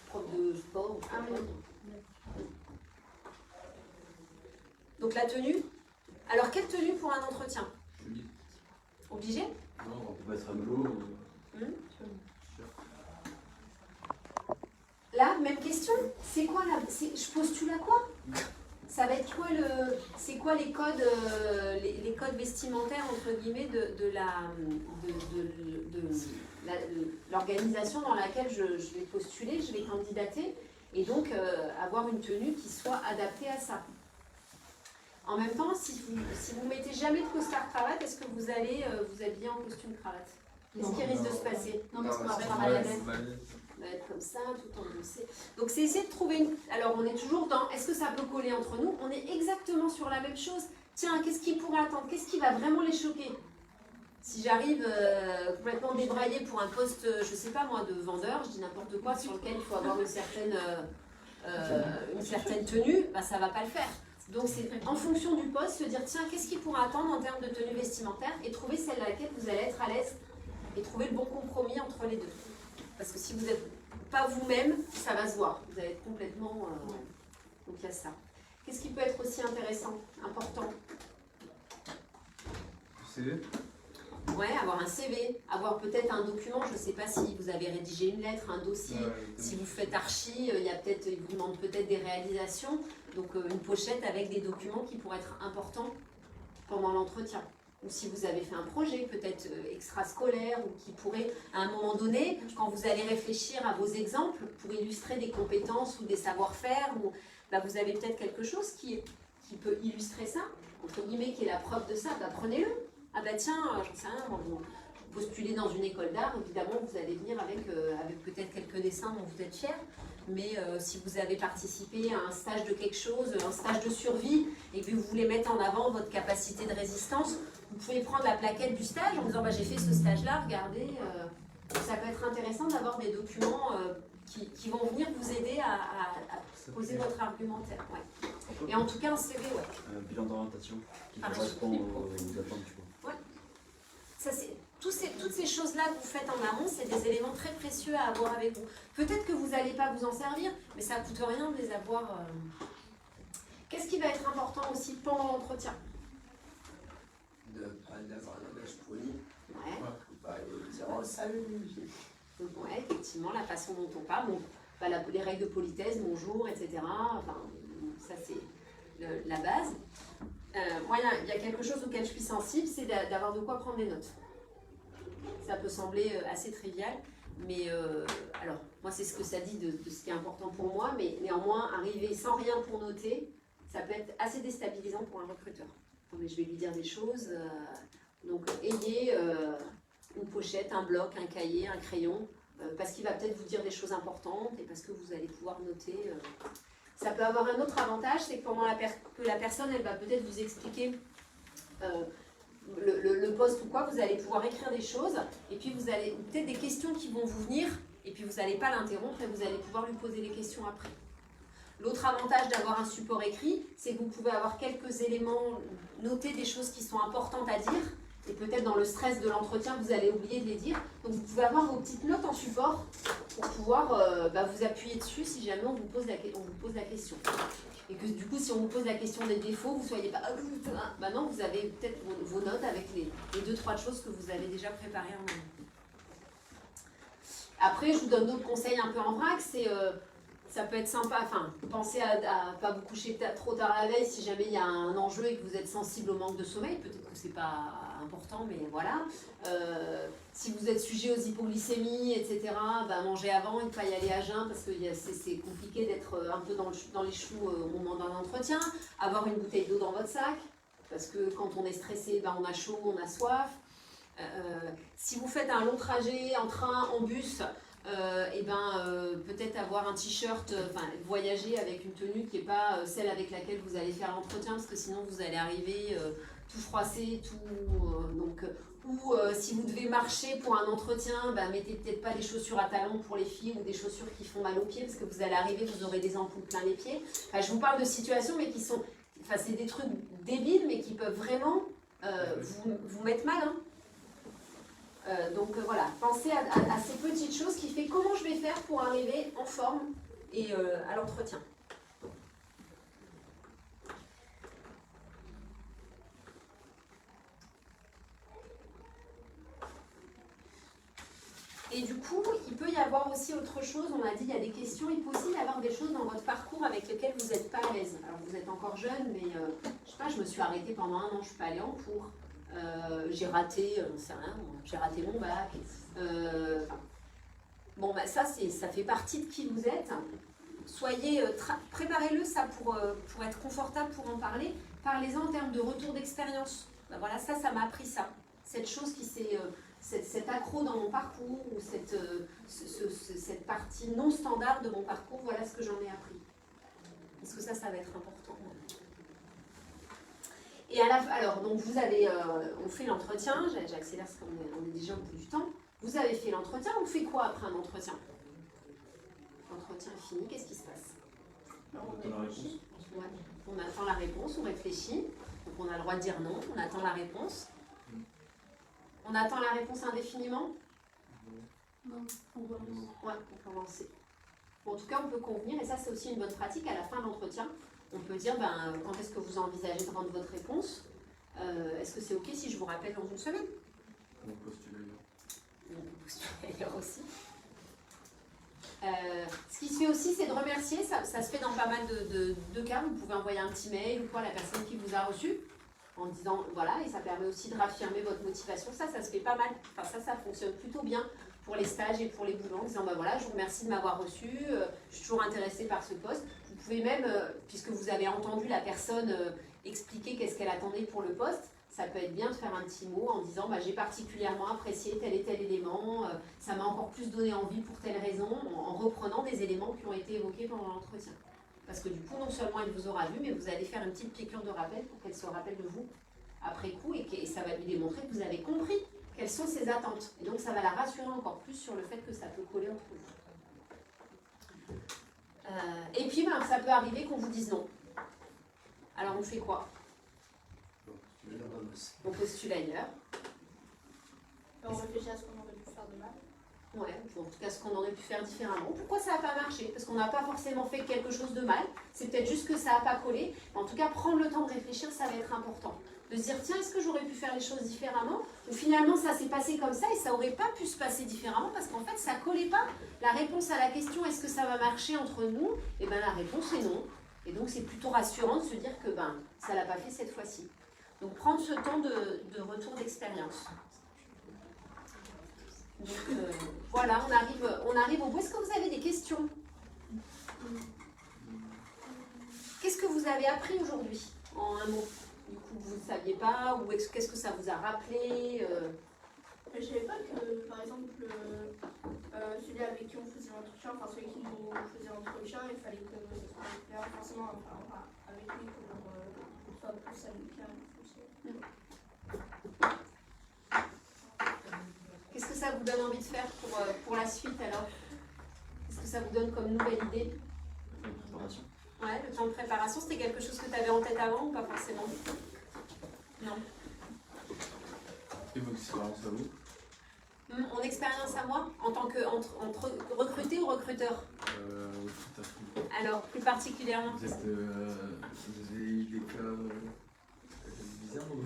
[SPEAKER 1] Prof de sport.
[SPEAKER 5] Ah oui.
[SPEAKER 1] Donc la tenue. Alors quelle tenue pour un entretien?
[SPEAKER 3] Joli.
[SPEAKER 1] Obligé?
[SPEAKER 3] Non, on peut mettre un boulot.
[SPEAKER 1] Là, même question. C'est quoi là? Je postule à quoi? Ça va être quoi c'est quoi les codes, les codes vestimentaires entre guillemets de l'organisation dans laquelle je vais postuler, je vais candidater, et donc avoir une tenue qui soit adaptée à ça. En même temps, si vous mettez jamais de costard cravate, est-ce que vous allez vous habiller en costume cravate? Qu'est-ce qui risque de se passer?
[SPEAKER 5] Non, parce qu'on va
[SPEAKER 1] c'est
[SPEAKER 5] faire
[SPEAKER 1] pas
[SPEAKER 5] mal
[SPEAKER 1] la
[SPEAKER 5] à
[SPEAKER 1] même.
[SPEAKER 5] l'aise.
[SPEAKER 1] On va être comme ça, tout endossé. Donc c'est essayer de trouver une... Alors on est toujours dans, est-ce que ça peut coller entre nous? On est exactement sur la même chose. Tiens, qu'est-ce qui pourrait attendre? Qu'est-ce qui va vraiment les choquer? Si j'arrive complètement débraillée pour un poste, je sais pas moi, de vendeur, je dis n'importe quoi, sur lequel il faut avoir une certaine tenue, bah, ça va pas le faire. Donc c'est en fonction du poste, se dire tiens, qu'est-ce qui pourrait attendre en termes de tenue vestimentaire, et trouver celle à laquelle vous allez être à l'aise, et trouver le bon compromis entre les deux. Parce que si vous n'êtes pas vous-même, ça va se voir. Vous allez être complètement... Donc il y a ça. Qu'est-ce qui peut être aussi intéressant, important?
[SPEAKER 3] CV.
[SPEAKER 1] Ouais, avoir un CV, avoir peut-être un document, je ne sais pas si vous avez rédigé une lettre, un dossier, si vous faites archi, il vous demande peut-être des réalisations, donc une pochette avec des documents qui pourraient être importants pendant l'entretien. Ou si vous avez fait un projet peut-être extrascolaire, ou qui pourrait, à un moment donné, quand vous allez réfléchir à vos exemples, pour illustrer des compétences ou des savoir-faire, ou, bah, vous avez peut-être quelque chose qui peut illustrer ça, entre guillemets, qui est la preuve de ça, bah, prenez-le. Ah bah tiens, j'en sais rien, vous postulez dans une école d'art, évidemment vous allez venir avec peut-être quelques dessins dont vous êtes fiers, mais si vous avez participé à un stage de quelque chose, un stage de survie, et que vous voulez mettre en avant votre capacité de résistance, vous pouvez prendre la plaquette du stage en disant bah, j'ai fait ce stage-là, regardez, ça peut être intéressant d'avoir des documents qui vont venir vous aider à poser votre argumentaire. Ouais. Et en tout cas un CV, ouais.
[SPEAKER 7] Un bilan d'orientation qui
[SPEAKER 1] Ah,
[SPEAKER 7] correspond aux attentes du coup.
[SPEAKER 1] Ça, toutes ces choses-là que vous faites en amont, c'est des éléments très précieux à avoir avec vous. Peut-être que vous n'allez pas vous en servir, mais ça ne coûte rien de les avoir. Qu'est-ce qui va être important aussi pendant l'entretien?
[SPEAKER 4] D'avoir un langage poli.
[SPEAKER 1] Ouais.
[SPEAKER 4] Pas dire oh salut.
[SPEAKER 1] Ouais, effectivement, la façon dont on parle, bon, bah, les règles de politesse, bonjour, etc. Enfin, ça c'est la base. Moi, il y a quelque chose auquel je suis sensible, c'est d'avoir de quoi prendre des notes. Ça peut sembler assez trivial, mais alors, moi, c'est ce que ça dit de ce qui est important pour moi, mais néanmoins, arriver sans rien pour noter, ça peut être assez déstabilisant pour un recruteur. Non, mais je vais lui dire des choses, donc ayez une pochette, un bloc, un cahier, un crayon, parce qu'il va peut-être vous dire des choses importantes et parce que vous allez pouvoir noter. Ça peut avoir un autre avantage, c'est que pendant que la personne, elle va peut-être vous expliquer le poste ou quoi, vous allez pouvoir écrire des choses, et puis vous allez peut-être des questions qui vont vous venir, et puis vous n'allez pas l'interrompre, et vous allez pouvoir lui poser les questions après. L'autre avantage d'avoir un support écrit, c'est que vous pouvez avoir quelques éléments, noter des choses qui sont importantes à dire, Et peut-être dans le stress de l'entretien, vous allez oublier de les dire. Donc vous pouvez avoir vos petites notes en support pour pouvoir vous appuyer dessus si jamais on vous pose la question. Et que du coup, si on vous pose la question des défauts, vous ne soyez pas... non, vous avez peut-être vos notes avec les 2-3 choses que vous avez déjà préparées en amont. Après, je vous donne d'autres conseils un peu en vrac. Ça peut être sympa, pensez à pas vous coucher trop tard la veille si jamais il y a un enjeu et que vous êtes sensible au manque de sommeil. Peut-être que c'est pas important, mais voilà. Si vous êtes sujet aux hypoglycémies, etc., mangez avant et ne pas y aller à jeun parce que c'est compliqué d'être un peu dans les choux au moment d'un entretien. Avoir une bouteille d'eau dans votre sac, parce que quand on est stressé, on a chaud, on a soif. Si vous faites un long trajet en train, en bus, peut-être avoir un t-shirt, voyager avec une tenue qui n'est pas celle avec laquelle vous allez faire l'entretien, parce que sinon vous allez arriver tout froissé, ou si vous devez marcher pour un entretien, mettez peut-être pas des chaussures à talons pour les filles ou des chaussures qui font mal aux pieds, parce que vous allez arriver, vous aurez des ampoules plein les pieds. Je vous parle de situations, mais qui sont, c'est des trucs débiles, mais qui peuvent vraiment vous mettre mal, hein. Voilà, pensez à ces petites choses qui fait comment je vais faire pour arriver en forme et à l'entretien. Et du coup, il peut y avoir aussi autre chose, on a dit il y a des questions, il peut aussi y avoir des choses dans votre parcours avec lesquelles vous n'êtes pas à l'aise. Alors vous êtes encore jeune, mais je sais pas, je me suis arrêtée pendant 1 an, je ne suis pas allée en cours. J'ai raté, j'ai raté mon bac. Ça fait partie de qui vous êtes. Soyez, préparez-le ça pour être confortable pour en parler. Parlez-en en termes de retour d'expérience. Voilà, ça m'a appris ça. Cette chose qui s'est, cet accro dans mon parcours ou cette partie non standard de mon parcours, voilà ce que j'en ai appris. Parce que ça va être important. Et alors, donc vous avez, on fait l'entretien, j'accélère parce qu'on est déjà au bout du temps. Vous avez fait l'entretien, on fait quoi après un entretien? L'entretien est fini, qu'est-ce qui se passe?
[SPEAKER 3] On attend la réponse.
[SPEAKER 1] Ouais. On attend la réponse, on réfléchit. Donc on a le droit de dire non, on attend la réponse. On attend la réponse indéfiniment?
[SPEAKER 5] Non, on va
[SPEAKER 1] Ouais, on peut lancer. Bon, en tout cas, on peut convenir, et ça c'est aussi une bonne pratique, à la fin de l'entretien, on peut dire quand est-ce que vous envisagez de rendre votre réponse? Est-ce que c'est OK si je vous rappelle dans 1 semaine?
[SPEAKER 3] On postule ailleurs.
[SPEAKER 1] On peut postuler ailleurs aussi. Ce qui se fait aussi, c'est de remercier. Ça se fait dans pas mal de cas. Vous pouvez envoyer un petit mail ou quoi à la personne qui vous a reçu en disant voilà, et ça permet aussi de raffirmer votre motivation. Ça se fait pas mal. Enfin, ça fonctionne plutôt bien pour les stages et pour les boulots en disant voilà, je vous remercie de m'avoir reçu, je suis toujours intéressée par ce poste. Vous pouvez même, puisque vous avez entendu la personne expliquer qu'est-ce qu'elle attendait pour le poste, ça peut être bien de faire un petit mot en disant j'ai particulièrement apprécié tel et tel élément, ça m'a encore plus donné envie pour telle raison, en reprenant des éléments qui ont été évoqués pendant l'entretien. Parce que du coup, non seulement elle vous aura vu, mais vous allez faire une petite piqûre de rappel pour qu'elle se rappelle de vous après coup et ça va lui démontrer que vous avez compris quelles sont ses attentes. Et donc ça va la rassurer encore plus sur le fait que ça peut coller entre vous. Et puis ça peut arriver qu'on vous dise non. Alors on fait quoi? On postule ailleurs.
[SPEAKER 5] On réfléchit à ce qu'on aurait pu faire de mal.
[SPEAKER 1] Ouais, en tout cas ce qu'on aurait pu faire différemment. Pourquoi ça n'a pas marché? Parce qu'on n'a pas forcément fait quelque chose de mal. C'est peut-être juste que ça n'a pas collé. En tout cas, prendre le temps de réfléchir, ça va être important. De se dire, tiens, est-ce que j'aurais pu faire les choses différemment? Ou finalement, ça s'est passé comme ça et ça n'aurait pas pu se passer différemment parce qu'en fait, ça ne collait pas. La réponse à la question, est-ce que ça va marcher entre nous? Eh bien, la réponse est non. Et donc, c'est plutôt rassurant de se dire que ça ne l'a pas fait cette fois-ci. Donc, prendre ce temps de retour d'expérience. Donc, voilà, on arrive au bout. Est-ce que vous avez des questions? Qu'est-ce que vous avez appris aujourd'hui, en un mot? Du coup, vous ne saviez pas, ou qu'est-ce que ça vous a rappelé?
[SPEAKER 5] Je ne savais pas que, par exemple, celui avec qui on faisait l'entretien, enfin celui qui nous faisait l'entretien, il fallait que ce soit forcément avec lui pour soit plus amical.
[SPEAKER 1] Qu'est-ce que ça vous donne envie de faire pour la suite alors? Qu'est-ce que ça vous donne comme nouvelle idée?
[SPEAKER 7] Préparation.
[SPEAKER 1] Ouais, le temps de préparation, c'était quelque chose que tu avais en tête avant ou pas forcément? Non.
[SPEAKER 3] Et votre expérience à vous?
[SPEAKER 1] Mon expérience à moi, en tant que entre recruté ou recruteur?
[SPEAKER 3] Oui, tout à fait.
[SPEAKER 1] Alors, plus particulièrement.
[SPEAKER 3] Vous avez eu des cas bizarres ou...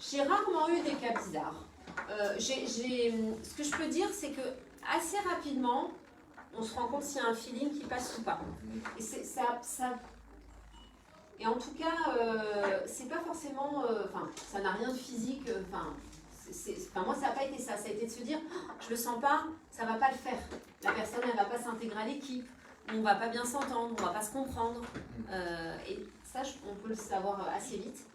[SPEAKER 1] J'ai rarement eu des cas bizarres. Ce que je peux dire, c'est que assez rapidement, on se rend compte s'il y a un feeling qui passe ou pas. Et et en tout cas, c'est pas forcément, ça n'a rien de physique. Moi, ça n'a pas été ça. Ça a été de se dire, je le sens pas, ça va pas le faire. La personne, elle va pas s'intégrer à l'équipe. On va pas bien s'entendre, on va pas se comprendre. Et ça, on peut le savoir assez vite.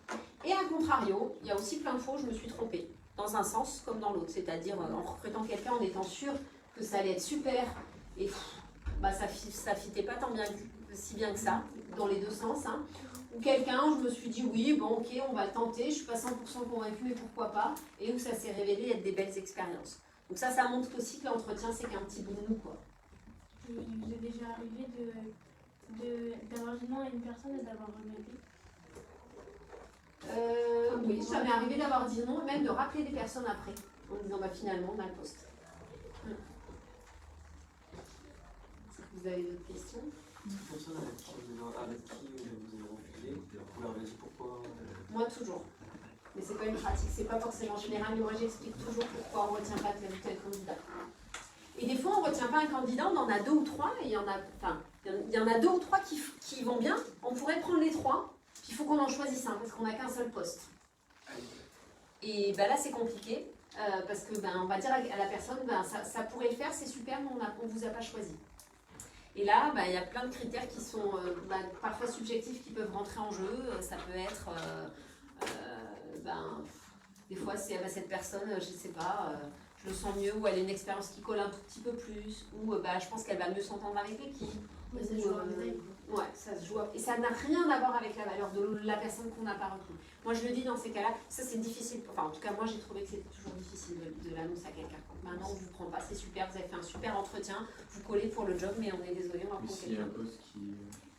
[SPEAKER 1] Et à contrario, il y a aussi plein de fois où je me suis trompée, dans un sens comme dans l'autre. C'est-à-dire en recrutant quelqu'un en étant sûre que ça allait être super, et ça fitait pas si bien que ça, dans les deux sens. Hein. Ou quelqu'un, je me suis dit oui, bon ok, on va le tenter, je suis pas 100% convaincue, mais pourquoi pas, et où ça s'est révélé être des belles expériences. Donc ça montre aussi que l'entretien, c'est qu'un petit bout de nous, quoi.
[SPEAKER 5] Il vous est déjà arrivé d'avoir dit non à une personne et d'avoir regretté?
[SPEAKER 1] Oui, ça m'est arrivé d'avoir dit non, et même de rappeler des personnes après, en disant finalement on a le poste. Est-ce que vous avez d'autres questions?
[SPEAKER 8] Cette personne avec qui vous avez refusé, vous pouvez leur dire pourquoi?
[SPEAKER 1] Moi toujours. Mais c'est pas une pratique, c'est pas forcément général, mais moi j'explique toujours pourquoi on ne retient pas tel ou tel candidat. Et des fois on ne retient pas un candidat, on en a 2 ou 3, et il y en a 2 ou 3 qui vont bien, on pourrait prendre les 3, puis il faut qu'on en choisisse un, parce qu'on n'a qu'un seul poste. Et là c'est compliqué, parce que on va dire à la personne, ça pourrait le faire, c'est super, mais on ne vous a pas choisi. Et là, il y a plein de critères qui sont parfois subjectifs qui peuvent rentrer en jeu. Ça peut être, des fois, c'est cette personne, je ne sais pas, je le sens mieux, ou elle a une expérience qui colle un tout petit peu plus, ou je pense qu'elle va mieux s'entendre avec l'équipe.
[SPEAKER 5] Ouais, ça joue
[SPEAKER 1] ouais, ça se joue. Et ça n'a rien à voir avec la valeur de la personne qu'on n'a pas recrutée. Moi, je le dis dans ces cas-là, ça c'est difficile. Enfin, en tout cas, moi, j'ai trouvé que c'était toujours difficile de l'annoncer à quelqu'un. Maintenant, on ne vous prend pas, c'est super, vous avez fait un super entretien, vous collez pour le job, mais on est désolé, on va prendre quelqu'un.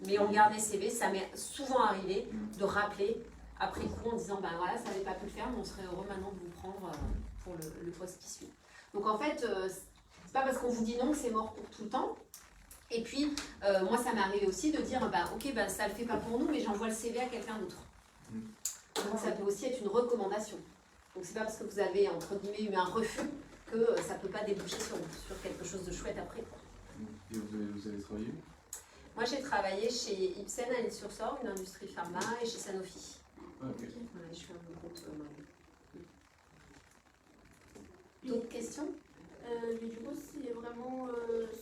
[SPEAKER 1] Mais on garde les CV, ça m'est souvent arrivé de rappeler après coup en disant, voilà, ça n'avait pas pu le faire, mais on serait heureux maintenant de vous prendre pour le poste qui suit. Donc en fait, c'est pas parce qu'on vous dit non que c'est mort pour tout le temps. Et puis, moi, ça m'est arrivé aussi de dire, ok, ça le fait pas pour nous, mais j'envoie le CV à quelqu'un d'autre. Donc ça peut aussi être une recommandation. Donc c'est pas parce que vous avez, entre guillemets, eu un refus que ça peut pas déboucher sur quelque chose de chouette après.
[SPEAKER 3] Et vous avez travaillé?
[SPEAKER 1] Moi, j'ai travaillé chez Ipsen à L'Isle-sur-Sorgue, une industrie pharma, et chez Sanofi.
[SPEAKER 3] Ah, ok.
[SPEAKER 1] Voilà, je suis un peu compte D'autres questions?
[SPEAKER 5] Mais du coup, c'est vraiment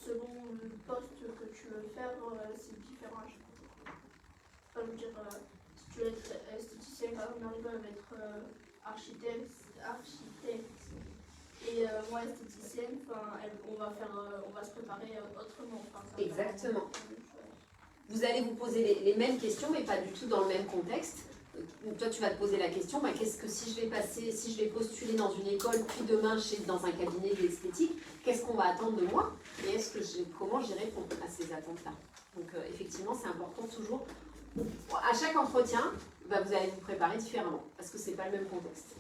[SPEAKER 5] selon le poste que tu veux faire, c'est différent à chaque fois. Enfin, je veux dire, si tu veux être esthéticien, par exemple, Marie va être architecte. Et moi, esthéticienne, on va se préparer autrement.
[SPEAKER 1] Exactement. Vous allez vous poser les mêmes questions, mais pas du tout dans le même contexte. Toi, tu vas te poser la question, qu'est-ce que si je vais postuler dans une école, puis demain dans un cabinet d'esthétique, qu'est-ce qu'on va attendre de moi? Et comment j'y réponds à ces attentes-là? Donc effectivement, c'est important toujours. À chaque entretien, vous allez vous préparer différemment, parce que c'est pas le même contexte.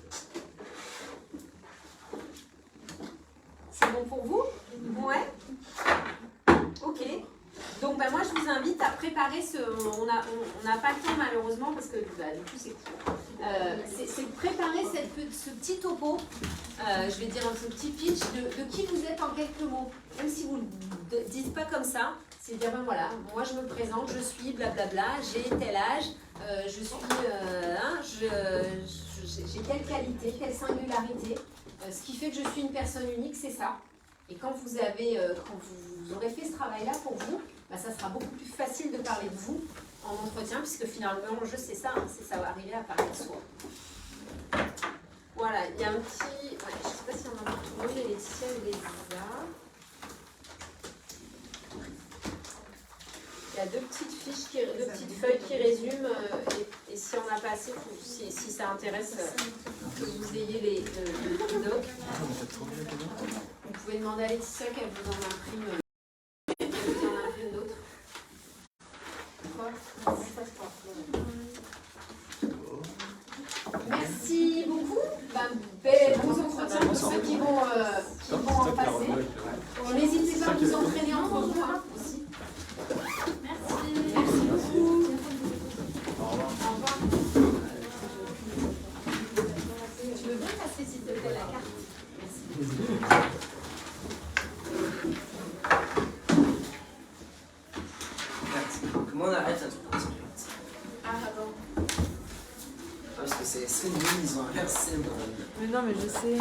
[SPEAKER 1] C'est bon pour vous? Ouais. Ok. Donc moi je vous invite à préparer on n'a pas le temps malheureusement parce que du coup c'est court. C'est de préparer ce petit topo, je vais dire ce petit pitch de qui vous êtes en quelques mots. Même si vous ne le dites pas comme ça, c'est de dire voilà, moi je me présente, je suis blablabla, j'ai tel âge, je suis, j'ai telle qualité, telle singularité. Ce qui fait que je suis une personne unique, c'est ça. Et quand vous aurez fait ce travail-là pour vous, ça sera beaucoup plus facile de parler de vous en entretien, puisque finalement l'enjeu c'est ça, c'est ça va arriver à parler de soi. Voilà, il y a un petit, je ne sais pas si on en a trouvé, les Laetitia et les Lisa. Il y a 2 petites fiches, 2 petites feuilles qui résument, et si on n'a pas assez, si ça intéresse, que vous ayez le doc. Vous pouvez demander à Laetitia qu'elle vous en imprime. Merci beaucoup. Belle entretien pour ceux qui vont en passer. N'hésitez pas à vous entraîner entre vous aussi.
[SPEAKER 2] Merci.
[SPEAKER 1] Merci beaucoup.
[SPEAKER 3] Au revoir.
[SPEAKER 1] Au revoir. Tu veux bien passer s'il te plaît la carte? Merci.
[SPEAKER 4] Comment on arrête un truc comme ça?
[SPEAKER 5] Ah, attends.
[SPEAKER 4] Parce que c'est nous, ils ont inversé.
[SPEAKER 6] Mais non, mais je sais.